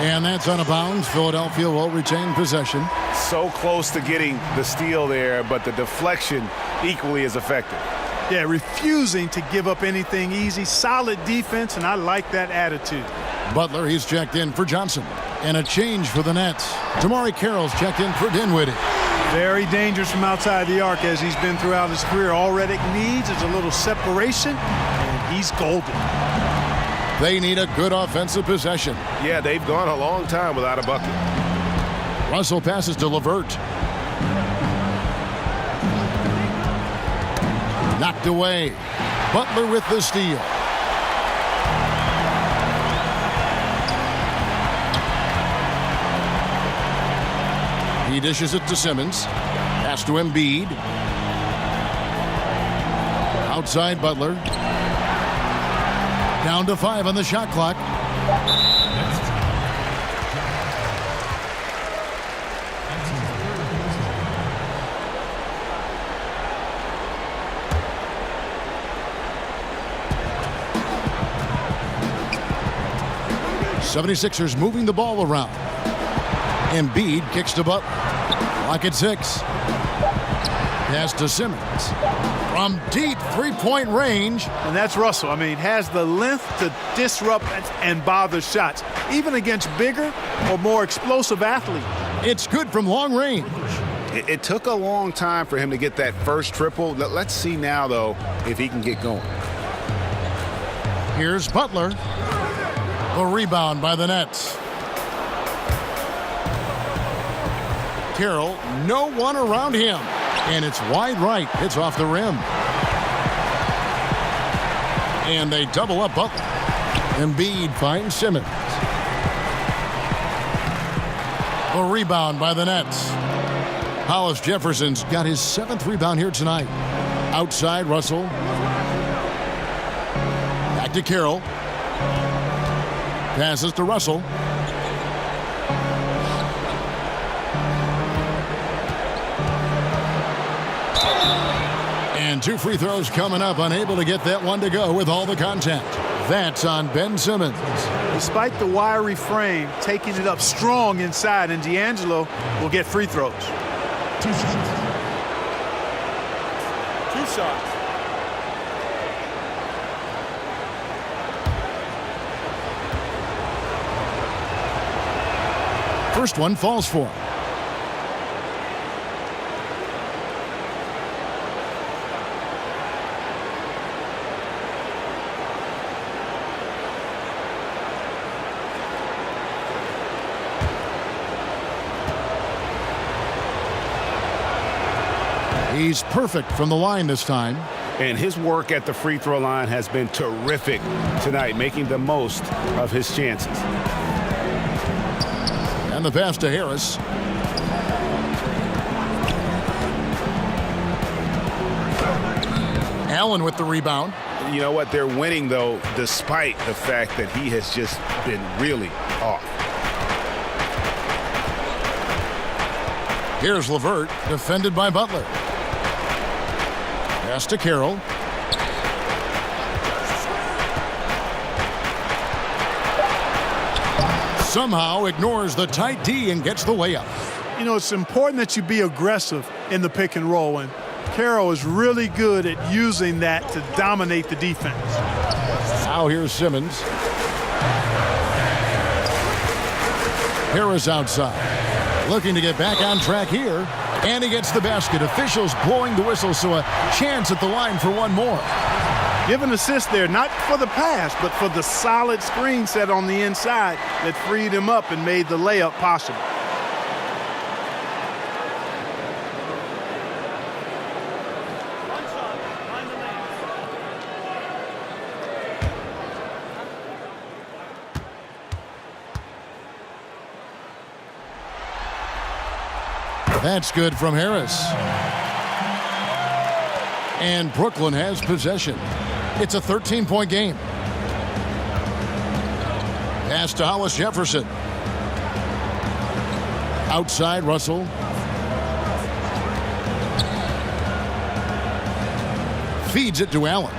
And that's out of bounds. Philadelphia will retain possession. So close to getting the steal there, but the deflection equally as effective. Yeah, refusing to give up anything easy. Solid defense, and I like that attitude. Butler, he's checked in for Johnson. And a change for the Nets. Tamari Carroll's checked in for Dinwiddie. Very dangerous from outside the arc as he's been throughout his career. All Redick needs is a little separation, and he's golden. They need a good offensive possession. Yeah, they've gone a long time without a bucket. Russell passes to LeVert. Knocked away. Butler with the steal. He dishes it to Simmons. Pass to Embiid. Outside Butler. Down to 5 on the shot clock. '76ers moving the ball around. Embiid kicks to Butler. Clock at 6. Pass to Simmons. From deep three-point range. And that's Russell. I mean, has the length to disrupt and bother shots, even against bigger or more explosive athletes. It's good from long range. It took a long time for him to get that first triple. Let's see now, though, if he can get going. Here's Butler. The rebound by the Nets. Carroll, no one around him. And it's wide right. It's off the rim. And they double up Butler. Embiid finds Simmons. The rebound by the Nets. Hollis Jefferson's got his 7th rebound here tonight. Outside Russell. Back to Carroll. Passes to Russell. And 2 free throws coming up. Unable to get that one to go with all the contact. That's on Ben Simmons. Despite the wiry frame, taking it up strong inside, and D'Angelo will get free throws. 2 shots. 2 shots. First one falls for him. He's perfect from the line this time. And his work at the free throw line has been terrific tonight, making the most of his chances. And the pass to Harris. Allen with the rebound. You know what? They're winning, though, despite the fact that he has just been really off. Here's LeVert, defended by Butler. Pass to Carroll. Somehow ignores the tight D and gets the layup. You know, it's important that you be aggressive in the pick and roll, and Carroll is really good at using that to dominate the defense. Now here's Simmons. Harris outside. Looking to get back on track here. And he gets the basket. Officials blowing the whistle, so a chance at the line for one more. Give an assist there, not for the pass, but for the solid screen set on the inside that freed him up and made the layup possible. That's good from Harris. And Brooklyn has possession. It's a 13-point game. Pass to Hollis Jefferson. Outside, Russell. Feeds it to Allen.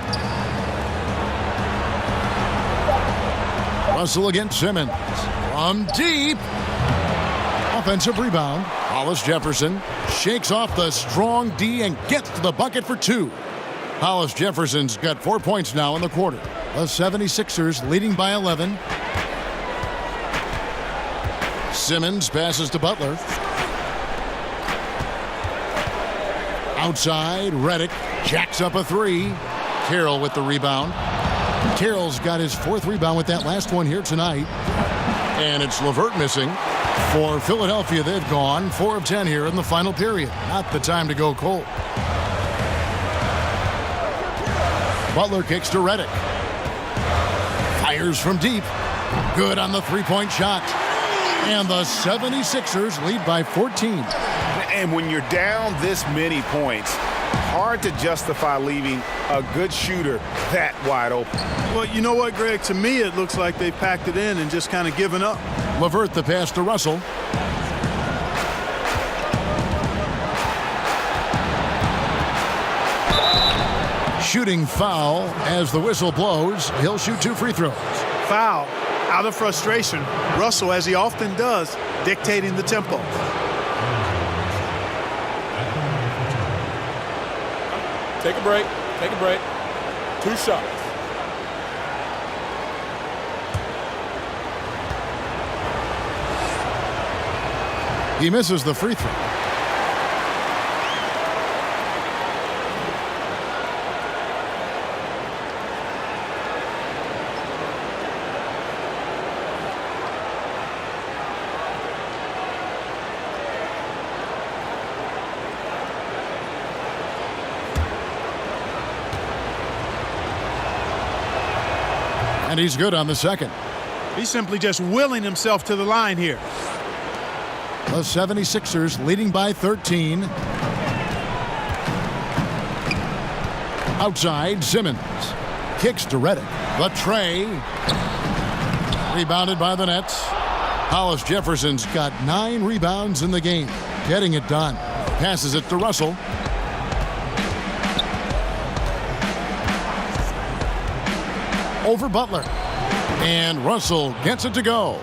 Russell against Simmons. From deep. Offensive rebound. Hollis Jefferson shakes off the strong D and gets to the bucket for 2. Hollis Jefferson's got 4 points now in the quarter. The 76ers leading by 11. Simmons passes to Butler. Outside, Redick jacks up a 3. Carroll with the rebound. Carroll's got his 4th rebound with that last one here tonight. And it's LeVert missing. For Philadelphia, they've gone 4 of 10 here in the final period. Not the time to go cold. Butler kicks to Redick. Fires from deep. Good on the 3-point shot. And the 76ers lead by 14. And when you're down this many points, hard to justify leaving a good shooter that wide open. Well, you know what, Greg? To me, it looks like they packed it in and just kind of given up. LeVert the pass to Russell. Shooting foul as the whistle blows. He'll shoot 2 free throws. Foul. Out of frustration, Russell, as he often does, dictating the tempo. Take a break. Take a break. 2 shots. He misses the free throw. And he's good on the second. He's simply just willing himself to the line here. The 76ers leading by 13. Outside, Simmons. Kicks to Redick. The tray. Rebounded by the Nets. Hollis Jefferson's got 9 rebounds in the game. Getting it done. Passes it to Russell. Over Butler. And Russell gets it to go.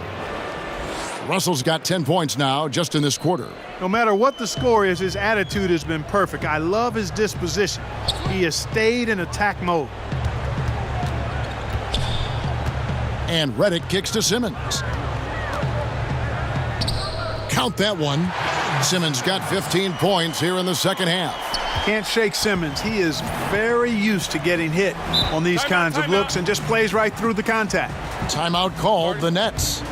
Russell's got 10 points now just in this quarter. No matter what the score is, his attitude has been perfect. I love his disposition. He has stayed in attack mode. And Redick kicks to Simmons. Count that one. Simmons got 15 points here in the second half. Can't shake Simmons. He is very used to getting hit on these kinds of looks and just plays right through the contact. Timeout called, the Nets.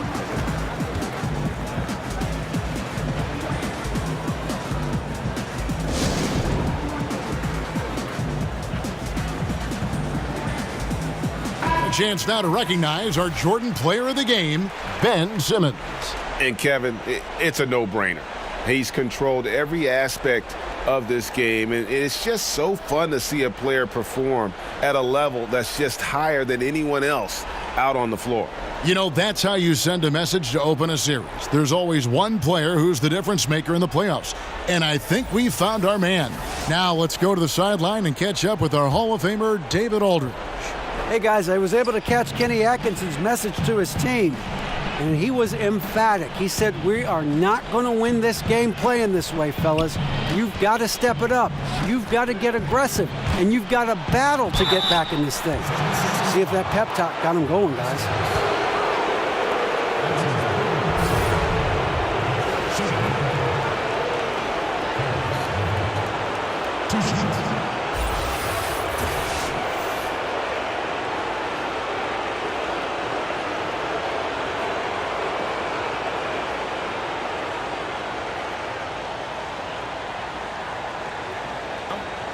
A chance now to recognize our Jordan Player of the Game, Ben Simmons. And Kevin, it's a no-brainer. He's controlled every aspect of this game, and it's just so fun to see a player perform at a level that's just higher than anyone else out on the floor. You know, that's how you send a message to open a series. There's always one player who's the difference maker in the playoffs, and I think we found our man. Now let's go to the sideline and catch up with our Hall of Famer, David Aldridge. Hey guys, I was able to catch Kenny Atkinson's message to his team. And he was emphatic. He said, we are not going to win this game playing this way, fellas. You've got to step it up. You've got to get aggressive. And you've got to battle to get back in this thing. See if that pep talk got him going, guys.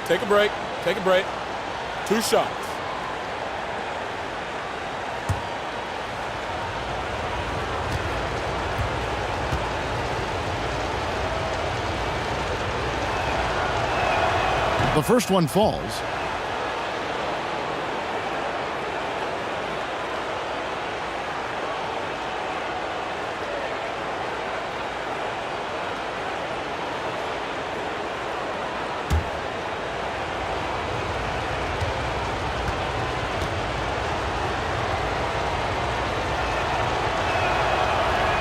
Take a break. Take a break. 2 shots. The first one falls.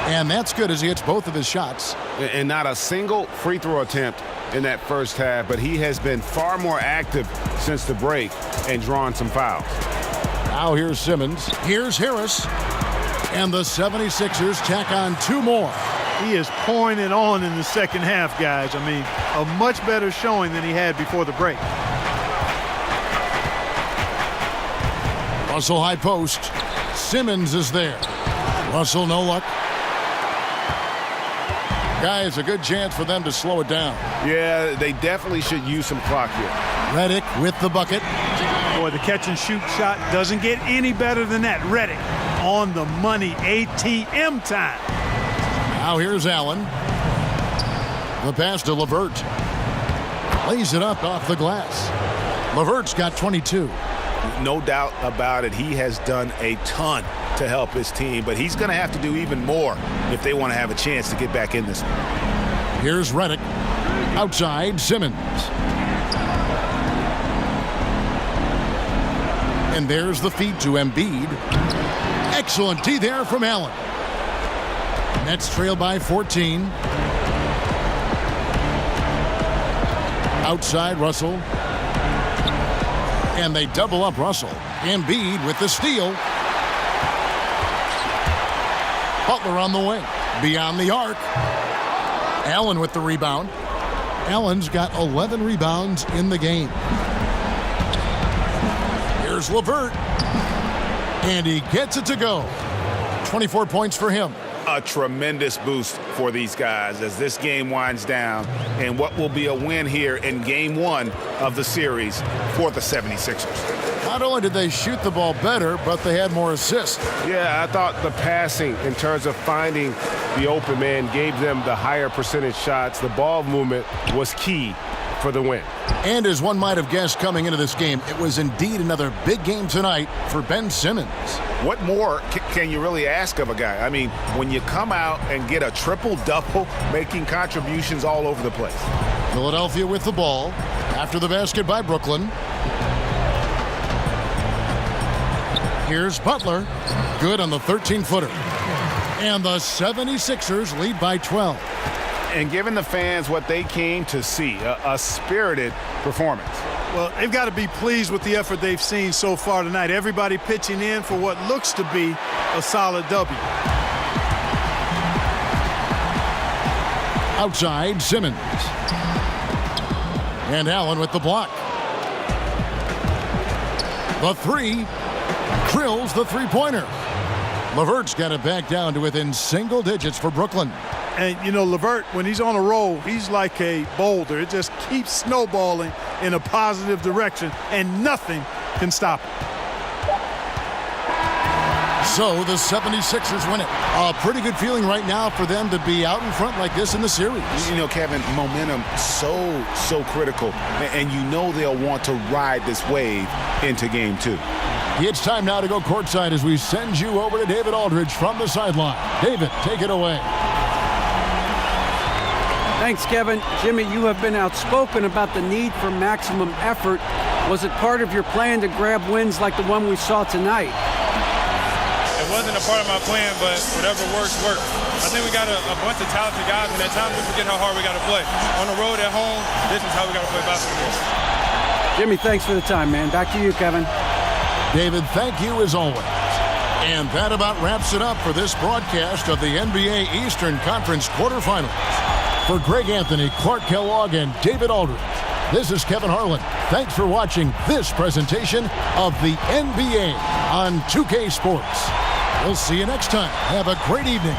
And that's good as he hits both of his shots. And not a single free throw attempt in that first half, but he has been far more active since the break and drawn some fouls. Now here's Simmons. Here's Harris. And the 76ers tack on 2 more. He is pouring it on in the second half, guys. I mean, a much better showing than he had before the break. Russell high post. Simmons is there. Russell no luck. Guys, a good chance for them to slow it down. Yeah, they definitely should use some clock here. Redick with the bucket. Boy, the catch and shoot shot doesn't get any better than that. Redick on the money, ATM time. Now here's Allen. The pass to LeVert. Lays it up off the glass. LeVert's got 22. No doubt about it. He has done a ton to help his team, but he's going to have to do even more if they want to have a chance to get back in this one. Here's Redick. Outside, Simmons. And there's the feed to Embiid. Excellent D there from Allen. Nets trail by 14. Outside, Russell. And they double up Russell. Embiid with the steal. Butler on the wing. Beyond the arc. Allen with the rebound. Allen's got 11 rebounds in the game. Here's LeVert. And he gets it to go. 24 points for him. A tremendous boost for these guys as this game winds down and what will be a win here in game 1 of the series for the 76ers. Not only did they shoot the ball better, but they had more assists. Yeah, I thought the passing in terms of finding the open man gave them the higher percentage shots. The ball movement was key for the win. And as one might have guessed coming into this game, it was indeed another big game tonight for Ben Simmons. What more can you really ask of a guy? I mean, when you come out and get a triple-double, making contributions all over the place. Philadelphia with the ball after the basket by Brooklyn. Here's Butler. Good on the 13-footer. And the 76ers lead by 12. And giving the fans what they came to see, a spirited performance. Well, they've got to be pleased with the effort they've seen so far tonight. Everybody pitching in for what looks to be a solid W. Outside, Simmons. And Allen with the block. The three. Drills the three-pointer. LeVert's got it back down to within single digits for Brooklyn. And, you know, LeVert, when he's on a roll, he's like a boulder. It just keeps snowballing in a positive direction, and nothing can stop it. So the 76ers win it. A pretty good feeling right now for them to be out in front like this in the series. You know, Kevin, momentum so critical, and you know they'll want to ride this wave into game 2. It's time now to go courtside as we send you over to David Aldridge from the sideline. David, take it away. Thanks, Kevin. Jimmy, you have been outspoken about the need for maximum effort. Was it part of your plan to grab wins like the one we saw tonight? It wasn't a part of my plan, but whatever works, works. I think we got a bunch of talented guys, and at times we forget how hard we got to play. On the road, at home, this is how we got to play basketball. Jimmy, thanks for the time, man. Back to you, Kevin. David, thank you as always. And that about wraps it up for this broadcast of the NBA Eastern Conference quarterfinals. For Greg Anthony, Clark Kellogg, and David Aldridge, this is Kevin Harlan. Thanks for watching this presentation of the NBA on 2K Sports. We'll see you next time. Have a great evening.